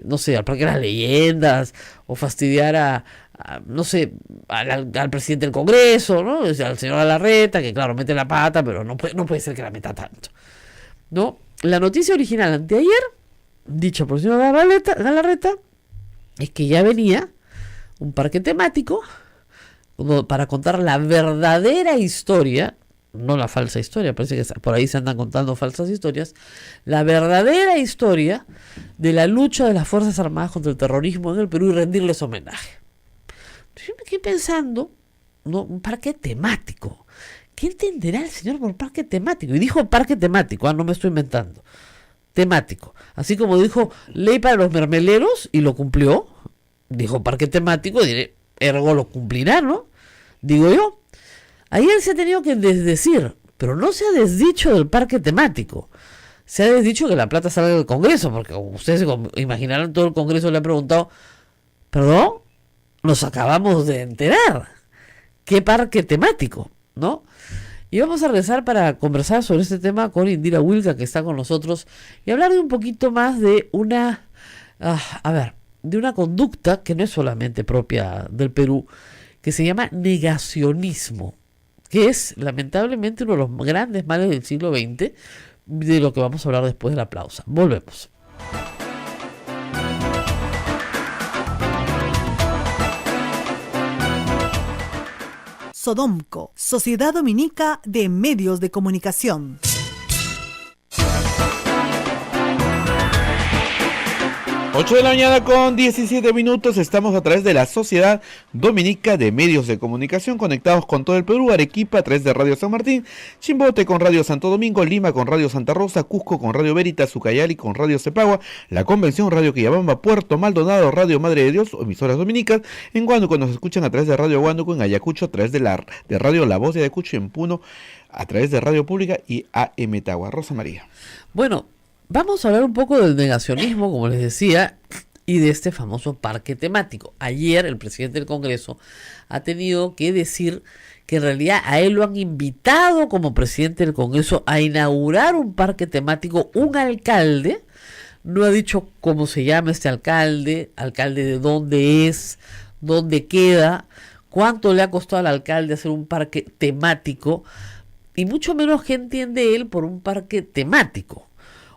no sé, al parque de las leyendas, o fastidiar no sé, al presidente del Congreso, ¿no? O sea, al señor Galarreta, que claro, mete la pata, pero no puede ser que la meta tanto, ¿no? La noticia original anteayer, dicha por el señor Galarreta, es que ya venía un parque temático para contar la verdadera historia, no la falsa historia, parece que por ahí se andan contando falsas historias, la verdadera historia de la lucha de las Fuerzas Armadas contra el terrorismo en el Perú y rendirles homenaje. Yo me quedé pensando, ¿no? Un parque temático. ¿Qué entenderá el señor por parque temático? Y dijo parque temático, no me estoy inventando. Temático. Así como dijo ley para los mermeleros y lo cumplió, dijo parque temático, diré, ergo lo cumplirá, ¿no? Digo yo. Ayer se ha tenido que desdecir, pero no se ha desdicho del parque temático. Se ha desdicho que la plata salga del Congreso, porque como ustedes se imaginarán, todo el Congreso le ha preguntado, ¿perdón? Nos acabamos de enterar. ¿Qué parque temático? ¿No? Y vamos a regresar para conversar sobre este tema con Indira Wilka, que está con nosotros, y hablar de un poquito más de de una conducta que no es solamente propia del Perú, que se llama negacionismo, que es lamentablemente uno de los grandes males del siglo XX, de lo que vamos a hablar después de la pausa. Volvemos. Sodomco, Sociedad Dominica de Medios de Comunicación. 8 de la mañana con 17 minutos, estamos a través de la Sociedad Dominica de Medios de Comunicación, conectados con todo el Perú, Arequipa a través de Radio San Martín, Chimbote con Radio Santo Domingo, Lima con Radio Santa Rosa, Cusco con Radio Veritas, Ucayali con Radio Cepagua, La Convención, Radio Quillabamba, Puerto Maldonado, Radio Madre de Dios, emisoras dominicas, en Huánuco nos escuchan a través de Radio Huánuco, en Ayacucho a través de Radio La Voz de Ayacucho, en Puno a través de Radio Pública y AM Tagua. Rosa María. Bueno, vamos a hablar un poco del negacionismo, como les decía, y de este famoso parque temático. Ayer el presidente del Congreso ha tenido que decir que en realidad a él lo han invitado como presidente del Congreso a inaugurar un parque temático, un alcalde. No ha dicho cómo se llama este alcalde de dónde es, dónde queda, cuánto le ha costado al alcalde hacer un parque temático, y mucho menos qué entiende él por un parque temático.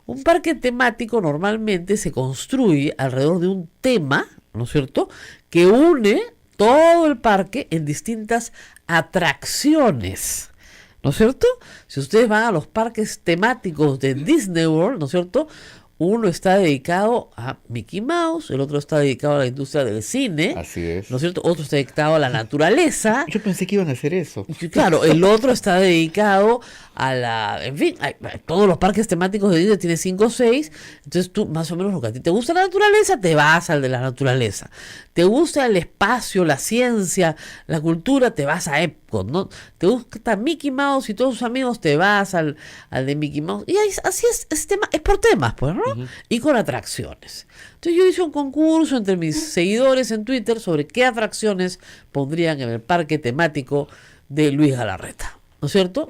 Un parque temático normalmente se construye alrededor de un tema, ¿no es cierto?, que une todo el parque en distintas atracciones, ¿no es cierto? Si ustedes van a los parques temáticos de Disney World, ¿no es cierto?, uno está dedicado a Mickey Mouse, el otro está dedicado a la industria del cine. Así es. ¿No es cierto? Otro está dedicado a la naturaleza. Yo pensé que iban a hacer eso. Claro, el otro está dedicado a la... En fin, todos los parques temáticos de Disney tienen 5 o 6. Entonces tú, más o menos, lo que a ti te gusta la naturaleza, te vas al de la naturaleza. Te gusta el espacio, la ciencia, la cultura, te vas a Epcot, ¿no? Te gusta Mickey Mouse y todos sus amigos, te vas al de Mickey Mouse. Y así es por temas, pues, ¿no? Uh-huh. Y con atracciones. Entonces yo hice un concurso entre mis seguidores en Twitter sobre qué atracciones pondrían en el parque temático de Luis Galarreta, ¿no es cierto?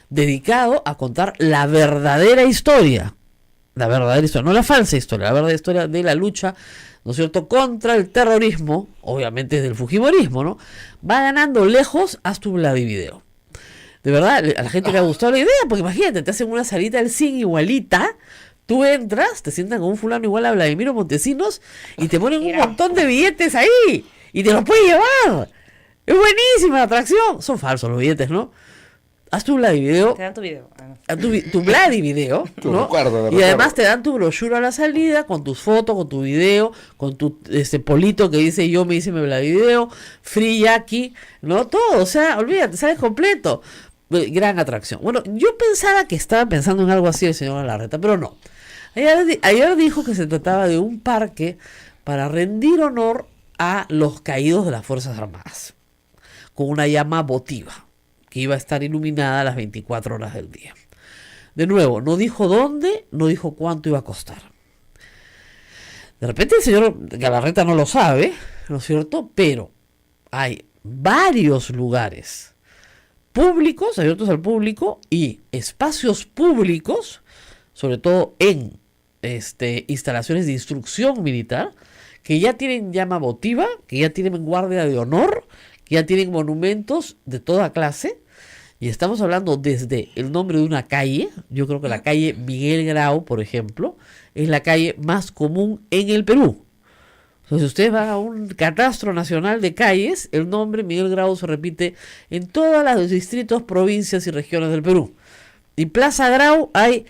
Dedicado a contar la verdadera historia, no la falsa historia, la verdadera historia de la lucha, ¿no es cierto?, contra el terrorismo, obviamente del fujimorismo, ¿no? Va ganando lejos Haz un Vladivideo. De verdad, a la gente le ha gustado la idea, porque imagínate, te hacen una salita del cine igualita, tú entras, te sientan con un fulano igual a Vladimiro Montesinos y te ponen un montón de billetes ahí y te los puedes llevar. Es buenísima la atracción. Son falsos los billetes, ¿no? Haz tu Vladivideo. Te dan tu video. Tu Vladivideo, ¿no? Recuerdo. Y además te dan tu brochure a la salida con tus fotos, con tu video, con tu polito que dice yo me hice mi Vladivideo, free Jackie, ¿no? Todo, o sea, olvídate, sales completo. Gran atracción. Bueno, yo pensaba que estaba pensando en algo así el señor Galarreta, pero no. Ayer dijo que se trataba de un parque para rendir honor a los caídos de las Fuerzas Armadas, con una llama votiva que iba a estar iluminada a las 24 horas del día. De nuevo, no dijo dónde, no dijo cuánto iba a costar. De repente el señor Galarreta no lo sabe, ¿no es cierto? Pero hay varios lugares públicos, abiertos al público, y espacios públicos, sobre todo en instalaciones de instrucción militar, que ya tienen llama votiva, que ya tienen guardia de honor, que ya tienen monumentos de toda clase, y estamos hablando desde el nombre de una calle. Yo creo que la calle Miguel Grau, por ejemplo, es la calle más común en el Perú. Entonces, si ustedes van a un catastro nacional de calles, el nombre Miguel Grau se repite en todos los distritos, provincias y regiones del Perú. Y Plaza Grau hay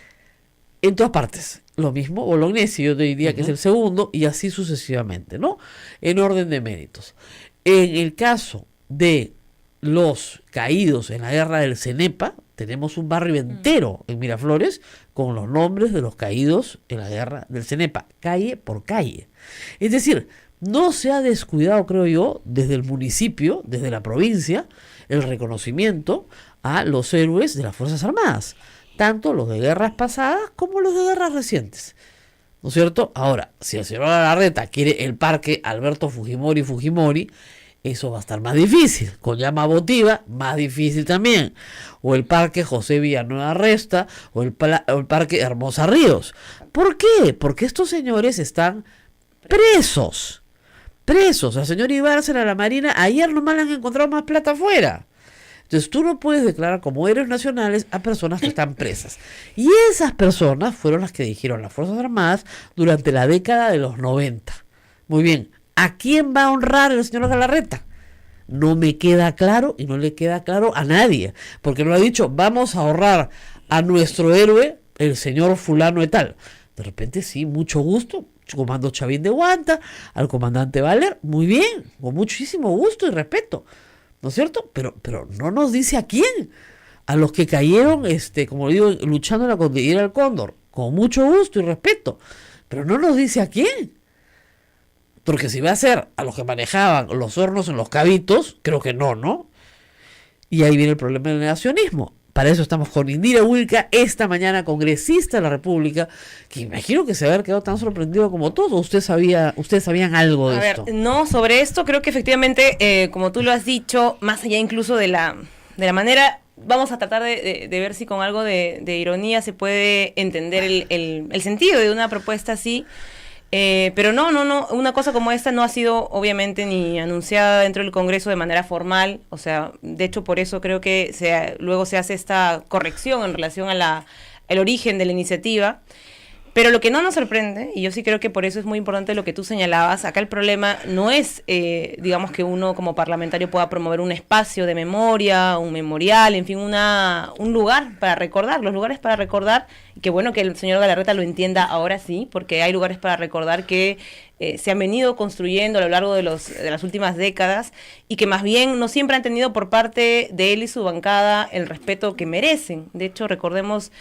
en todas partes. Lo mismo, Bolognesi, yo te diría que es el segundo, y así sucesivamente, ¿no? En orden de méritos. En el caso de los caídos en la guerra del Cenepa, tenemos un barrio entero en Miraflores con los nombres de los caídos en la guerra del Cenepa, calle por calle. Es decir, no se ha descuidado, creo yo, desde el municipio, desde la provincia, el reconocimiento a los héroes de las Fuerzas Armadas, tanto los de guerras pasadas como los de guerras recientes, ¿no es cierto? Ahora, si el señor Galarreta quiere el parque Alberto Fujimori, eso va a estar más difícil. Con llama votiva, más difícil también. O el parque José Villanueva Resta, o el parque Hermosa Ríos. ¿Por qué? Porque estos señores están presos. Al señor Ibárcena, a la Marina, ayer nomás le han encontrado más plata afuera. Entonces tú no puedes declarar como héroes nacionales a personas que están presas. Y esas personas fueron las que dirigieron las Fuerzas Armadas durante la década de los 90. Muy bien, ¿a quién va a honrar el señor Galarreta? No me queda claro y no le queda claro a nadie. Porque no ha dicho, vamos a honrar a nuestro héroe, el señor fulano y tal. De repente sí, mucho gusto. Comando Chavín de Guanta, al comandante Valer, muy bien, con muchísimo gusto y respeto. ¿No es cierto? Pero no nos dice a quién. A los que cayeron, como digo, luchando en la cordillera del Cóndor, con mucho gusto y respeto. Pero no nos dice a quién. Porque si va a ser a los que manejaban los hornos en los Cabitos, creo que no. Y ahí viene el problema del negacionismo. Para eso estamos con Indira Wilca, esta mañana congresista de la República, que imagino que se haber quedado tan sorprendido como todos. ¿Ustedes sabían algo de esto? No, sobre esto creo que efectivamente, como tú lo has dicho, más allá incluso de la manera, vamos a tratar de ver si con algo de ironía se puede entender el sentido de una propuesta así. Pero no, una cosa como esta no ha sido obviamente ni anunciada dentro del Congreso de manera formal, o sea, de hecho por eso creo que luego se hace esta corrección en relación a el origen de la iniciativa. Pero lo que no nos sorprende, y yo sí creo que por eso es muy importante lo que tú señalabas, acá el problema no es, digamos, que uno como parlamentario pueda promover un espacio de memoria, un memorial, en fin, un lugar para recordar, los lugares para recordar, y que bueno que el señor Galarreta lo entienda ahora sí, porque hay lugares para recordar que se han venido construyendo a lo largo de las últimas décadas y que más bien no siempre han tenido por parte de él y su bancada el respeto que merecen. De hecho, recordemos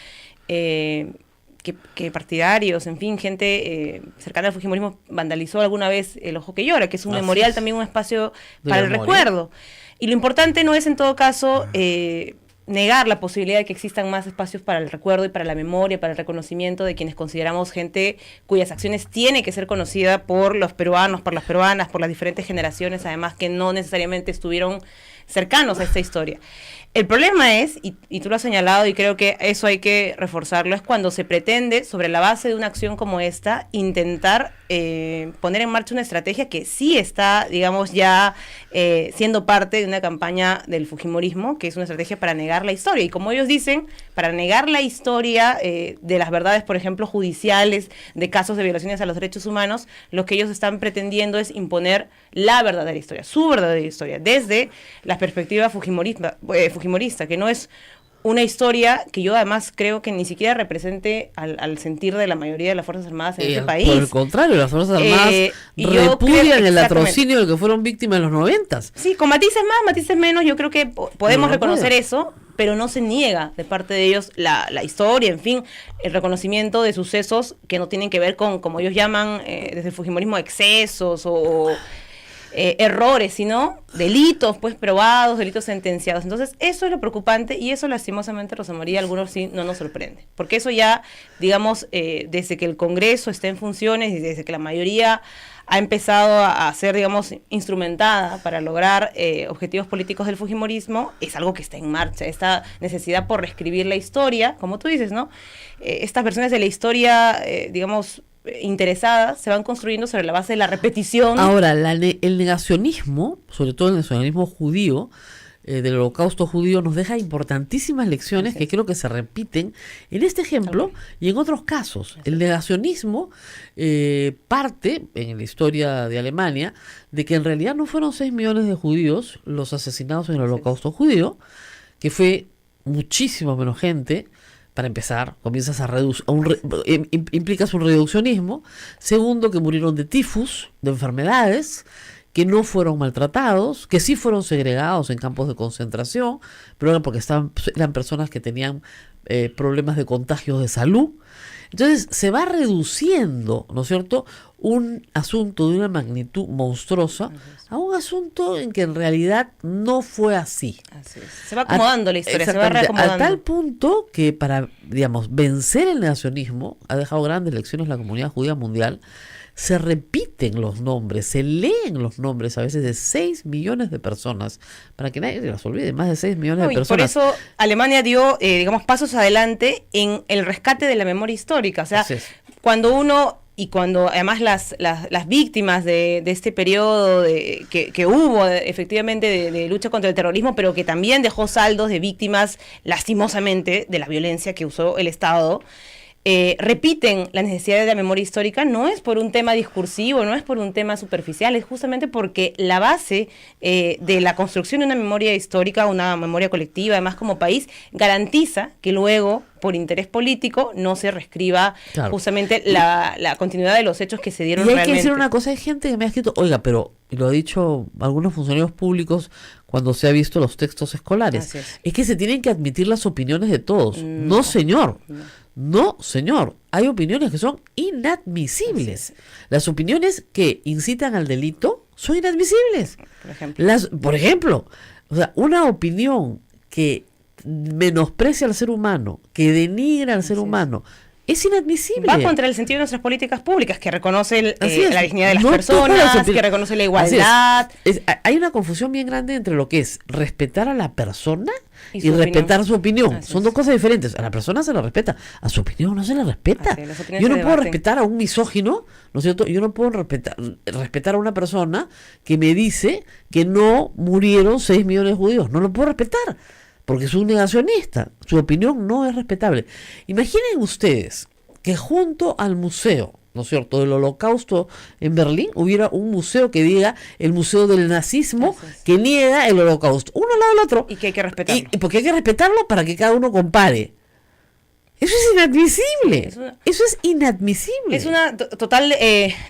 que partidarios, en fin, gente cercana al fujimorismo vandalizó alguna vez el Ojo que Llora, que es un memorial, también un espacio para el recuerdo. Y lo importante no es en todo caso negar la posibilidad de que existan más espacios para el recuerdo y para la memoria, para el reconocimiento de quienes consideramos gente cuyas acciones tiene que ser conocida por los peruanos, por las peruanas, por las diferentes generaciones, además que no necesariamente estuvieron cercanos a esta historia. El problema es, y tú lo has señalado y creo que eso hay que reforzarlo, es cuando se pretende, sobre la base de una acción como esta, intentar poner en marcha una estrategia que sí está, digamos, ya siendo parte de una campaña del fujimorismo, que es una estrategia para negar la historia. Y como ellos dicen, para negar la historia de las verdades, por ejemplo, judiciales, de casos de violaciones a los derechos humanos, lo que ellos están pretendiendo es imponer la verdadera historia, su verdadera historia, desde la perspectiva fujimorista, que no es una historia que yo además creo que ni siquiera represente al sentir de la mayoría de las Fuerzas Armadas en este país. Por el contrario, las Fuerzas Armadas repudian el latrocinio del que fueron víctimas en los 90. Sí, con matices más, matices menos, yo creo que podemos reconocer eso, pero no se niega de parte de ellos la historia, en fin, el reconocimiento de sucesos que no tienen que ver con, como ellos llaman desde el fujimorismo, excesos o errores, sino delitos pues probados, delitos sentenciados. Entonces eso es lo preocupante y eso lastimosamente, Rosa María, algunos sí no nos sorprende, porque eso ya, digamos, desde que el Congreso está en funciones y desde que la mayoría ha empezado a ser, digamos, instrumentada para lograr objetivos políticos del fujimorismo, es algo que está en marcha, esta necesidad por reescribir la historia, como tú dices, ¿no? Estas versiones de la historia, digamos, interesadas, se van construyendo sobre la base de la repetición. Ahora, el negacionismo, sobre todo el nacionalismo judío, del holocausto judío, nos deja importantísimas lecciones que creo que se repiten en este ejemplo y en otros casos. El negacionismo parte, en la historia de Alemania, de que en realidad no fueron 6 millones de judíos los asesinados en el holocausto judío, que fue muchísimo menos gente. Para empezar, comienzas a implicas un reduccionismo. Segundo, que murieron de tifus, de enfermedades, que no fueron maltratados, que sí fueron segregados en campos de concentración, pero eran porque eran personas que tenían problemas de contagios de salud. Entonces se va reduciendo, ¿no es cierto?, un asunto de una magnitud monstruosa a un asunto en que en realidad no fue así. Así es. Se va acomodando la historia, se va reacomodando. A tal punto que para, digamos, vencer el negacionismo, ha dejado grandes lecciones la comunidad judía mundial. Se repiten los nombres, se leen los nombres a veces de 6 millones de personas, para que nadie las olvide, más de 6 millones de personas. Por eso Alemania dio, digamos, pasos adelante en el rescate de la memoria histórica. O sea, cuando uno, y cuando además las víctimas de este periodo que hubo efectivamente de lucha contra el terrorismo, pero que también dejó saldos de víctimas, lastimosamente, de la violencia que usó el Estado, repiten la necesidad de la memoria histórica, no es por un tema discursivo, no es por un tema superficial, es justamente porque la base de la construcción de una memoria histórica, una memoria colectiva, además como país, garantiza que luego, por interés político, no se reescriba justamente la continuidad de los hechos que se dieron realmente. Y hay que decir una cosa, hay gente que me ha escrito, oiga, pero, y lo ha dicho algunos funcionarios públicos cuando se ha visto los textos escolares, es que se tienen que admitir las opiniones de todos. No, señor. No, señor, hay opiniones que son inadmisibles. Las opiniones que incitan al delito son inadmisibles. Por ejemplo, o sea, una opinión que menosprecia al ser humano, que denigra al ser humano, es inadmisible. Va contra el sentido de nuestras políticas públicas, que reconoce la dignidad de las No personas, que reconoce la igualdad. Hay una confusión bien grande entre lo que es respetar a la persona y su respetar opinión. su opinión. Así Son es. dos cosas diferentes. A la persona se la respeta, a su opinión no se la respeta. Así es, las opiniones Yo no se puedo debaten. respetar a un misógino, ¿no es cierto? Yo no puedo respetar a una persona que me dice que no murieron 6 millones de judíos. No lo puedo respetar, porque es un negacionista. Su opinión no es respetable. Imaginen ustedes que junto al museo, ¿no es cierto?, del Holocausto en Berlín, hubiera un museo que diga el museo del nazismo, Así es. que niega el Holocausto, uno al lado del otro. Y que hay que respetarlo. Y porque hay que respetarlo para que cada uno compare. Eso es inadmisible. Eso es inadmisible. Es una total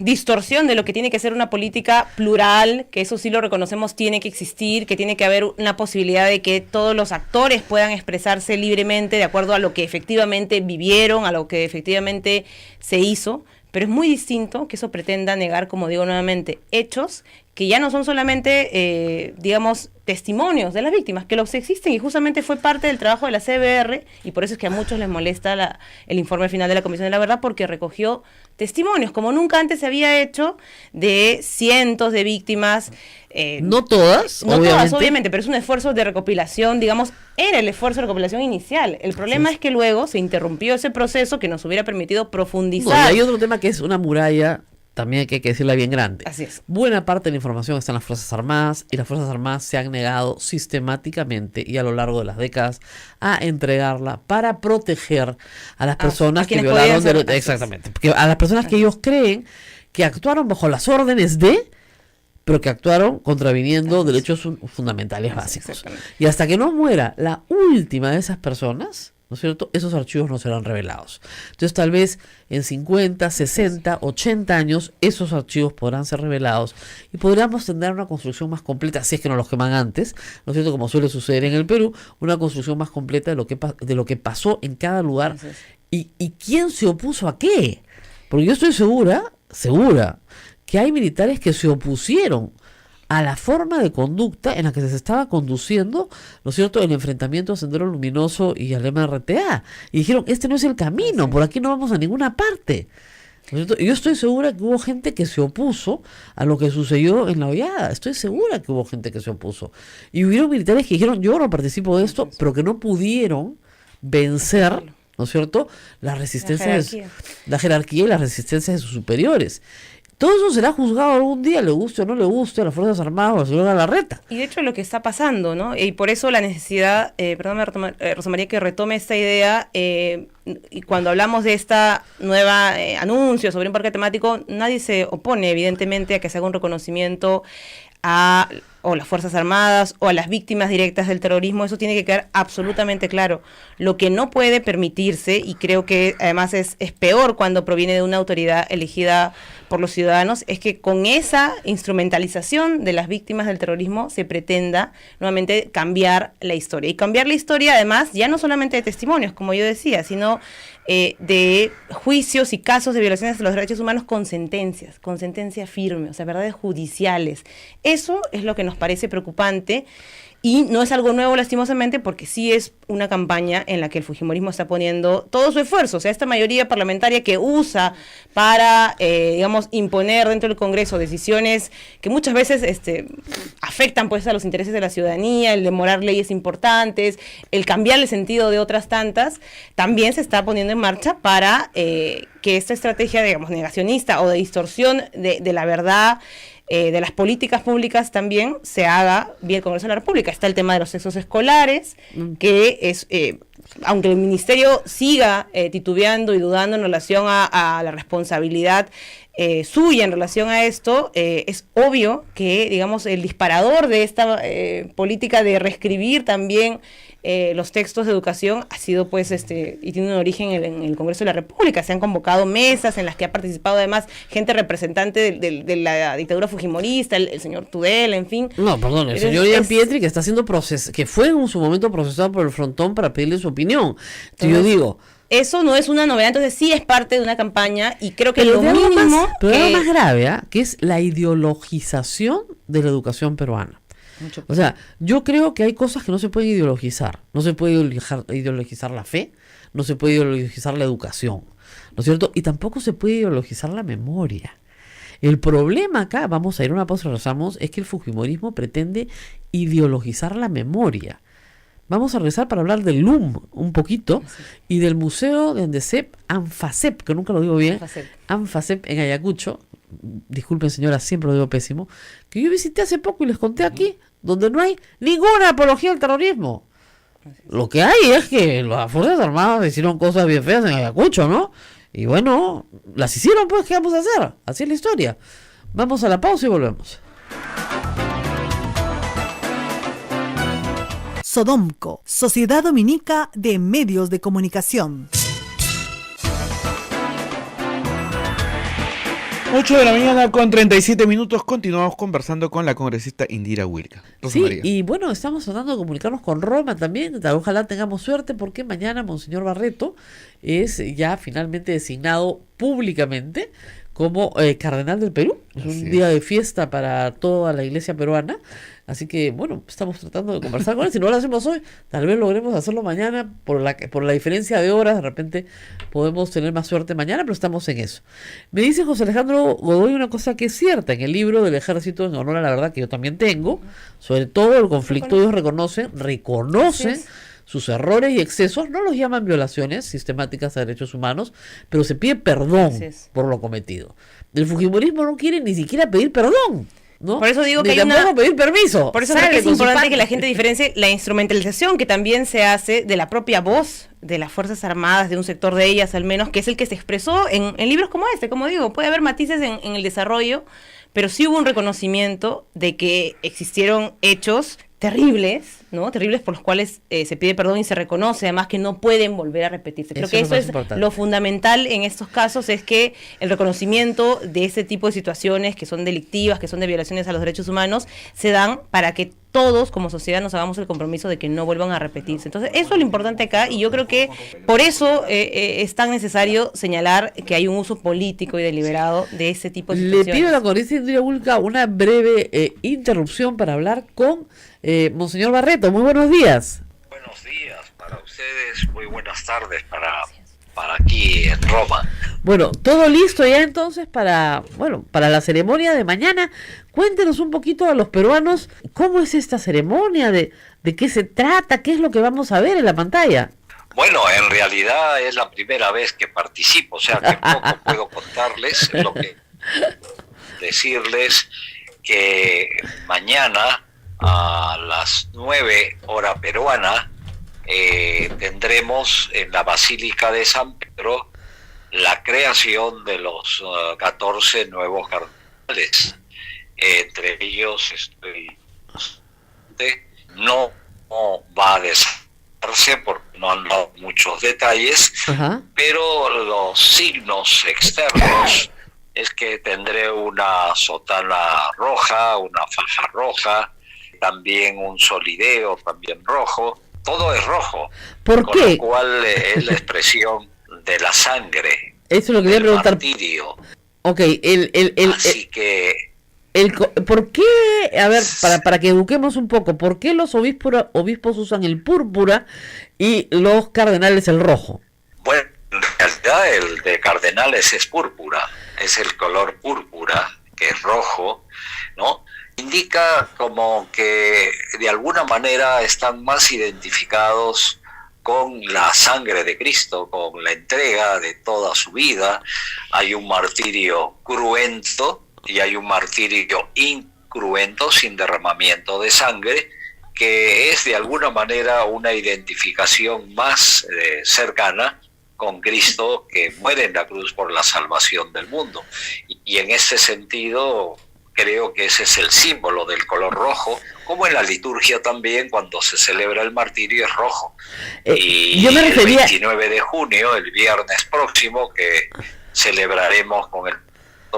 distorsión de lo que tiene que ser una política plural, que eso sí lo reconocemos, tiene que existir, que tiene que haber una posibilidad de que todos los actores puedan expresarse libremente de acuerdo a lo que efectivamente vivieron, a lo que efectivamente se hizo, pero es muy distinto que eso pretenda negar, como digo nuevamente, hechos que ya no son solamente, digamos, testimonios de las víctimas, que los existen, y justamente fue parte del trabajo de la CBR, y por eso es que a muchos les molesta el informe final de la Comisión de la Verdad, porque recogió testimonios, como nunca antes se había hecho, de cientos de víctimas. No todas, no todas, obviamente, pero es un esfuerzo de recopilación, digamos, era el esfuerzo de recopilación inicial. El problema es que luego se interrumpió ese proceso que nos hubiera permitido No, y profundizar. hay otro tema que es una muralla, también hay que decirla bien grande. Así es. Buena parte de la información está en las Fuerzas Armadas, y las Fuerzas Armadas se han negado sistemáticamente y a lo largo de las décadas a entregarla para proteger a las personas a que quienes violaron podían ser- exactamente, porque a las personas que ellos creen que actuaron bajo las órdenes de, pero que actuaron contraviniendo derechos fundamentales básicos. exactamente. Y hasta que no muera la última de esas personas, ¿no es cierto?, esos archivos no serán revelados. Entonces tal vez en 50, 60, 80 años esos archivos podrán ser revelados y podríamos tener una construcción más completa, si es que no los queman antes, ¿no es cierto?, como suele suceder en el Perú, una construcción más completa de lo que pasó en cada lugar. Así es. Y quién se opuso a qué. Porque yo estoy segura que hay militares que se opusieron a la forma de conducta en la que se estaba conduciendo, ¿no es cierto?, el enfrentamiento a Sendero Luminoso y al MRTA. Y dijeron, este no es el camino, por aquí no vamos a ninguna parte. ¿No es cierto? Y yo estoy segura que hubo gente que se opuso a lo que sucedió en La Hollada. Estoy segura que hubo gente que se opuso. Y hubieron militares que dijeron, yo no participo de esto, pero que no pudieron vencer, ¿no es cierto?, la resistencia, la jerarquía y las resistencias de sus superiores. Todo eso será juzgado algún día, le guste o no le guste a las Fuerzas Armadas o al señor Galarreta. Y de hecho lo que está pasando, ¿no? Y por eso la necesidad, perdóname, Rosa María, que retome esta idea, y cuando hablamos de esta nueva anuncio sobre un parque temático, nadie se opone evidentemente a que se haga un reconocimiento a o las Fuerzas Armadas o a las víctimas directas del terrorismo. Eso tiene que quedar absolutamente claro. Lo que no puede permitirse, y creo que además es peor cuando proviene de una autoridad elegida por los ciudadanos, es que con esa instrumentalización de las víctimas del terrorismo se pretenda nuevamente cambiar la historia. Y cambiar la historia además ya no solamente de testimonios, como yo decía, sino de juicios y casos de violaciones de los derechos humanos con sentencia firme, o sea, verdades judiciales. Eso es lo que nos parece preocupante. Y no es algo nuevo, lastimosamente, porque sí es una campaña en la que el fujimorismo está poniendo todo su esfuerzo. O sea, esta mayoría parlamentaria que usa para, digamos, imponer dentro del Congreso decisiones que muchas veces afectan pues a los intereses de la ciudadanía, el demorar leyes importantes, el cambiar el sentido de otras tantas, también se está poniendo en marcha para que esta estrategia, digamos, negacionista o de distorsión de la verdad, de las políticas públicas también se haga vía el Congreso de la República. Está el tema de los sexos escolares, que es, aunque el ministerio siga titubeando y dudando en relación a la responsabilidad suya en relación a esto, es obvio que, digamos, el disparador de esta política de reescribir también los textos de educación ha sido pues y tiene un origen en el Congreso de la República. Se han convocado mesas en las que ha participado además gente representante de la dictadura fujimorista, el señor Tudela, en fin. No, perdón, el señor Ian Pietri, que está siendo que fue en su momento procesado por el Frontón para pedirle su opinión. Entonces, yo digo, eso no es una novedad, entonces sí es parte de una campaña y creo que lo pero mínimo pero algo más grave, que es la ideologización de la educación peruana. O sea, yo creo que hay cosas que no se pueden ideologizar. No se puede ideologizar la fe, no se puede ideologizar la educación, ¿no es cierto? Y tampoco se puede ideologizar la memoria. El problema acá, vamos a ir a una pausa, regresamos, es que el fujimorismo pretende ideologizar la memoria. Vamos a regresar para hablar del LUM un poquito y del Museo de Andesep, Anfasep, que nunca lo digo bien, Anfasep en Ayacucho. Disculpen señora, siempre lo digo pésimo, que yo visité hace poco y les conté aquí, donde no hay ninguna apología al terrorismo. Lo que hay es que las Fuerzas Armadas hicieron cosas bien feas en Ayacucho, ¿no? Y bueno, las hicieron, pues, ¿qué vamos a hacer? Así es la historia. Vamos a la pausa y volvemos. Sodomco, Sociedad Dominica de Medios de Comunicación. 8 de la mañana con 37 minutos, continuamos conversando con la congresista Indira Wilca. Sí, y bueno, estamos tratando de comunicarnos con Roma también, ojalá tengamos suerte porque mañana Monseñor Barreto es ya finalmente designado públicamente como cardenal del Perú. Es un día de fiesta para toda la iglesia peruana, así que bueno, estamos tratando de conversar con él. Si no lo hacemos hoy, tal vez logremos hacerlo mañana por la diferencia de horas. De repente podemos tener más suerte mañana, pero estamos en eso. Me dice José Alejandro Godoy una cosa que es cierta: en el libro del Ejército en Honor a la Verdad, que yo también tengo, sobre todo el conflicto, ellos reconocen sus errores y excesos, no los llaman violaciones sistemáticas a derechos humanos, pero se pide perdón por lo cometido. El fujimorismo no quiere ni siquiera pedir perdón, ¿no? Por eso digo que hay pedir permiso. Por eso creo que es importante que la gente diferencie la instrumentalización que también se hace de la propia voz de las Fuerzas Armadas, de un sector de ellas al menos, que es el que se expresó en libros como este. Como digo, puede haber matices en el desarrollo, pero sí hubo un reconocimiento de que existieron hechos terribles, ¿no? Terribles por los cuales se pide perdón y se reconoce además que no pueden volver a repetirse. Creo que eso es lo fundamental en estos casos, es que el reconocimiento de ese tipo de situaciones que son delictivas, que son de violaciones a los derechos humanos, se dan para que todos como sociedad nos hagamos el compromiso de que no vuelvan a repetirse. Entonces, eso es lo importante acá, y yo creo que por eso es tan necesario señalar que hay un uso político y deliberado de ese tipo de situaciones. Le pido a la congresista Indira Wilca una breve interrupción para hablar con Monseñor Barreto. Muy buenos días. Buenos días para ustedes, muy buenas tardes para aquí en Roma. Bueno, todo listo ya entonces para la ceremonia de mañana. Cuéntenos un poquito a los peruanos cómo es esta ceremonia, de qué se trata, qué es lo que vamos a ver en la pantalla. Bueno, en realidad es la primera vez que participo, o sea que poco puedo contarles, lo que decirles que mañana a las 9 hora peruana tendremos en la Basílica de San Pedro la creación de los 14 nuevos cardenales. Entre ellos no va a desarrollarse porque no han dado muchos detalles, pero los signos externos es que tendré una sotana roja, una faja roja, también un solideo también rojo, todo es rojo. ¿Por qué? Con lo cual es la expresión de la sangre. Eso es lo que quería preguntar. Martirio. Ok, así que ¿por qué, a ver, para que eduquemos un poco, por qué los obispos usan el púrpura y los cardenales el rojo? Bueno, en realidad el de cardenales es púrpura, es el color púrpura, que es rojo, ¿no? Indica como que de alguna manera están más identificados con la sangre de Cristo, con la entrega de toda su vida. Hay un martirio cruento y hay un martirio incruento, sin derramamiento de sangre, que es de alguna manera una identificación más cercana con Cristo, que muere en la cruz por la salvación del mundo. Y en ese sentido creo que ese es el símbolo del color rojo, como en la liturgia también, cuando se celebra el martirio es rojo. Y yo me refería... el 29 de junio, el viernes próximo, que celebraremos con el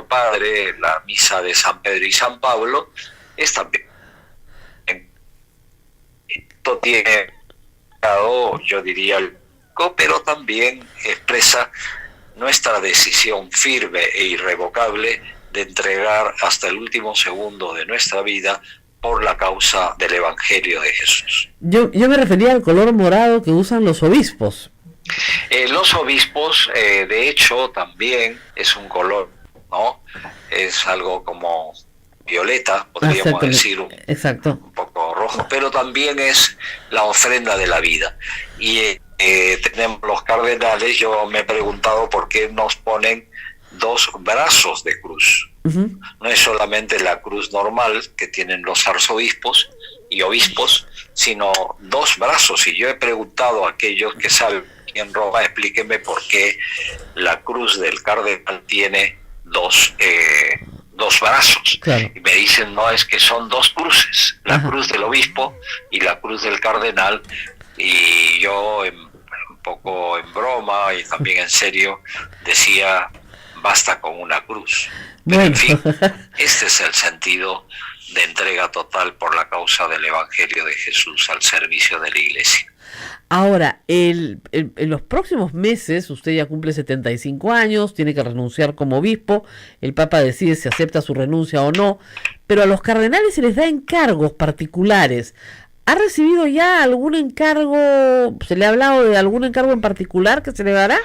Padre la misa de San Pedro y San Pablo, es también... Esto tiene, yo diría, pero también expresa nuestra decisión firme e irrevocable de entregar hasta el último segundo de nuestra vida por la causa del Evangelio de Jesús. Yo me refería al color morado que usan los obispos. Los obispos, de hecho, también es un color, ¿no? Es algo como violeta, podríamos decir, un poco rojo, pero también es la ofrenda de la vida. Y tenemos los cardenales, yo me he preguntado por qué nos ponen 2 brazos de cruz. Uh-huh. No es solamente la cruz normal que tienen los arzobispos y obispos, sino 2 brazos. Y yo he preguntado a aquellos que saben en Roma, explíquenme por qué la cruz del cardenal tiene 2 brazos. Claro. Y me dicen, no, es que son 2 cruces, la Ajá. cruz del obispo y la cruz del cardenal. Y yo, un poco en broma y también en serio, decía, basta con una cruz. Pero en fin, este es el sentido de entrega total por la causa del Evangelio de Jesús al servicio de la Iglesia. Ahora, en los próximos meses, usted ya cumple 75 años, tiene que renunciar como obispo, el Papa decide si acepta su renuncia o no, pero a los cardenales se les da encargos particulares. ¿Ha recibido ya algún encargo? ¿Se le ha hablado de algún encargo en particular que se le dará?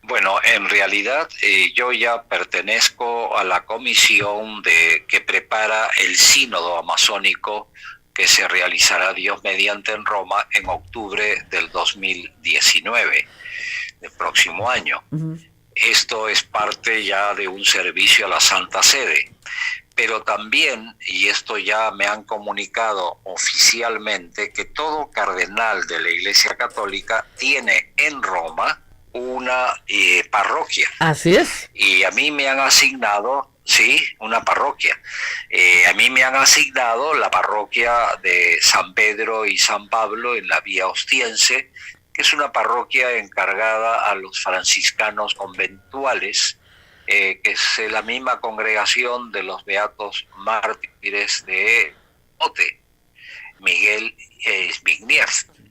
Bueno, en realidad yo ya pertenezco a la comisión que prepara el sínodo amazónico que se realizará Dios mediante en Roma en octubre del 2019, del próximo año. Uh-huh. Esto es parte ya de un servicio a la Santa Sede, pero también, y esto ya me han comunicado oficialmente, que todo cardenal de la Iglesia Católica tiene en Roma una parroquia. Así es. Y a mí me han asignado, sí, una parroquia. A mí me han asignado la parroquia de San Pedro y San Pablo en la Vía Ostiense, que es una parroquia encargada a los franciscanos conventuales, que es la misma congregación de los beatos mártires de Mote, Miguel Zbigniew.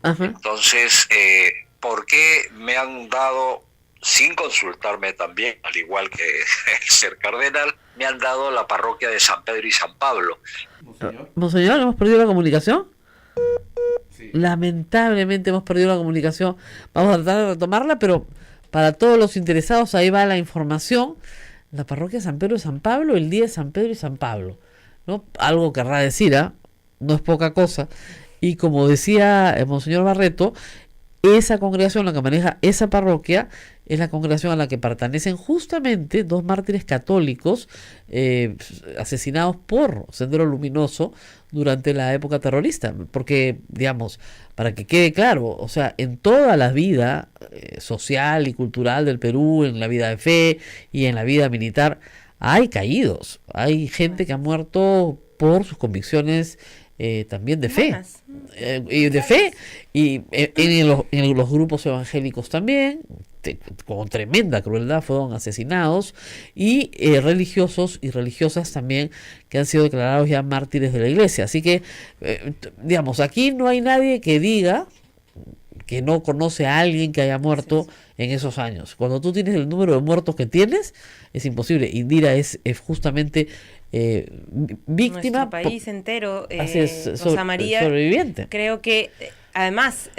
Uh-huh. Entonces, ¿por qué me han dado, sin consultarme también, al igual que el ser cardenal, me han dado la parroquia de San Pedro y San Pablo? Monseñor, ¿hemos perdido la comunicación? Sí. Lamentablemente hemos perdido la comunicación. Vamos a tratar de retomarla, pero para todos los interesados, ahí va la información. La parroquia de San Pedro y San Pablo, el día de San Pedro y San Pablo, ¿no? Algo querrá decir, no es poca cosa. Y como decía el Monseñor Barreto, esa congregación, la que maneja esa parroquia, es la congregación a la que pertenecen justamente 2 mártires católicos asesinados por Sendero Luminoso durante la época terrorista. Porque, digamos, para que quede claro, o sea, en toda la vida social y cultural del Perú, en la vida de fe y en la vida militar, hay caídos, hay gente que ha muerto por sus convicciones también de fe, y en los grupos evangélicos también, con tremenda crueldad fueron asesinados, y religiosos y religiosas también que han sido declarados ya mártires de la Iglesia. Así que, digamos, aquí no hay nadie que diga que no conoce a alguien que haya muerto en esos años. Cuando tú tienes el número de muertos que tienes, es imposible. Indira es justamente víctima. Nuestro país entero, Rosa María, sobreviviente. Creo que además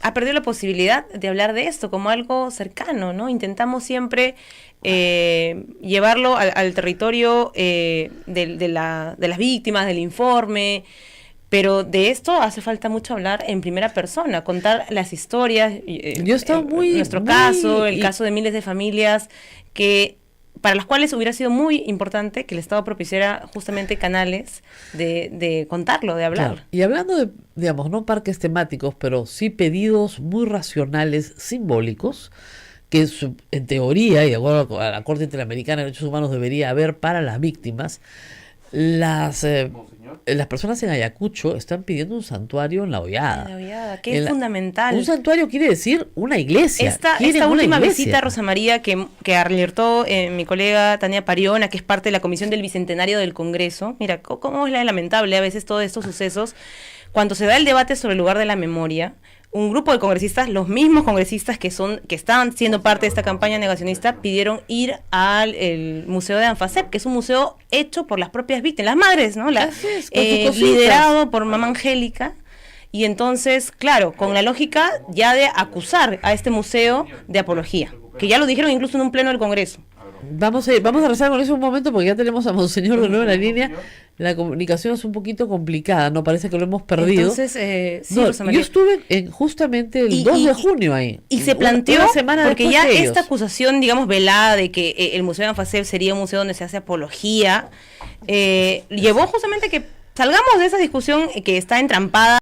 ha perdido la posibilidad de hablar de esto como algo cercano, ¿no? Intentamos siempre llevarlo al territorio de las víctimas, del informe. Pero de esto hace falta mucho hablar en primera persona, contar las historias. Yo he estado nuestro caso, el caso de miles de familias para las cuales hubiera sido muy importante que el Estado propiciara justamente canales de contarlo, de hablar. Claro. Y hablando de, digamos, no parques temáticos, pero sí pedidos muy racionales, simbólicos, que en teoría, y de acuerdo a la Corte Interamericana de Derechos Humanos, debería haber para las víctimas. Las personas en Ayacucho están pidiendo un santuario en La Hollada. La Hollada, que es fundamental. Un santuario quiere decir una iglesia. Esta última visita, Rosa María, que alertó mi colega Tania Pariona, que es parte de la Comisión del Bicentenario del Congreso. Mira, cómo es lamentable a veces todos estos sucesos. Cuando se da el debate sobre el lugar de la memoria, un grupo de congresistas, los mismos congresistas que estaban siendo parte de esta campaña negacionista, pidieron ir al el museo de Anfasep, que es un museo hecho por las propias víctimas, las madres, ¿no? Liderado por mamá Angélica. Y entonces, claro, con la lógica ya de acusar a este museo de apología, que ya lo dijeron incluso en un pleno del Congreso. Vamos a rezar con eso un momento porque ya tenemos a Monseñor de nuevo en la línea. La comunicación es un poquito complicada, ¿no? Parece que lo hemos perdido. Entonces, sí, no, Rosa María. yo estuve justamente el 2 de junio ahí. Y se planteó, una semana porque después ya que ellos. esta acusación, digamos, velada de que el Museo de Anfasep sería un museo donde se hace apología, llevó justamente a que salgamos de esa discusión que está entrampada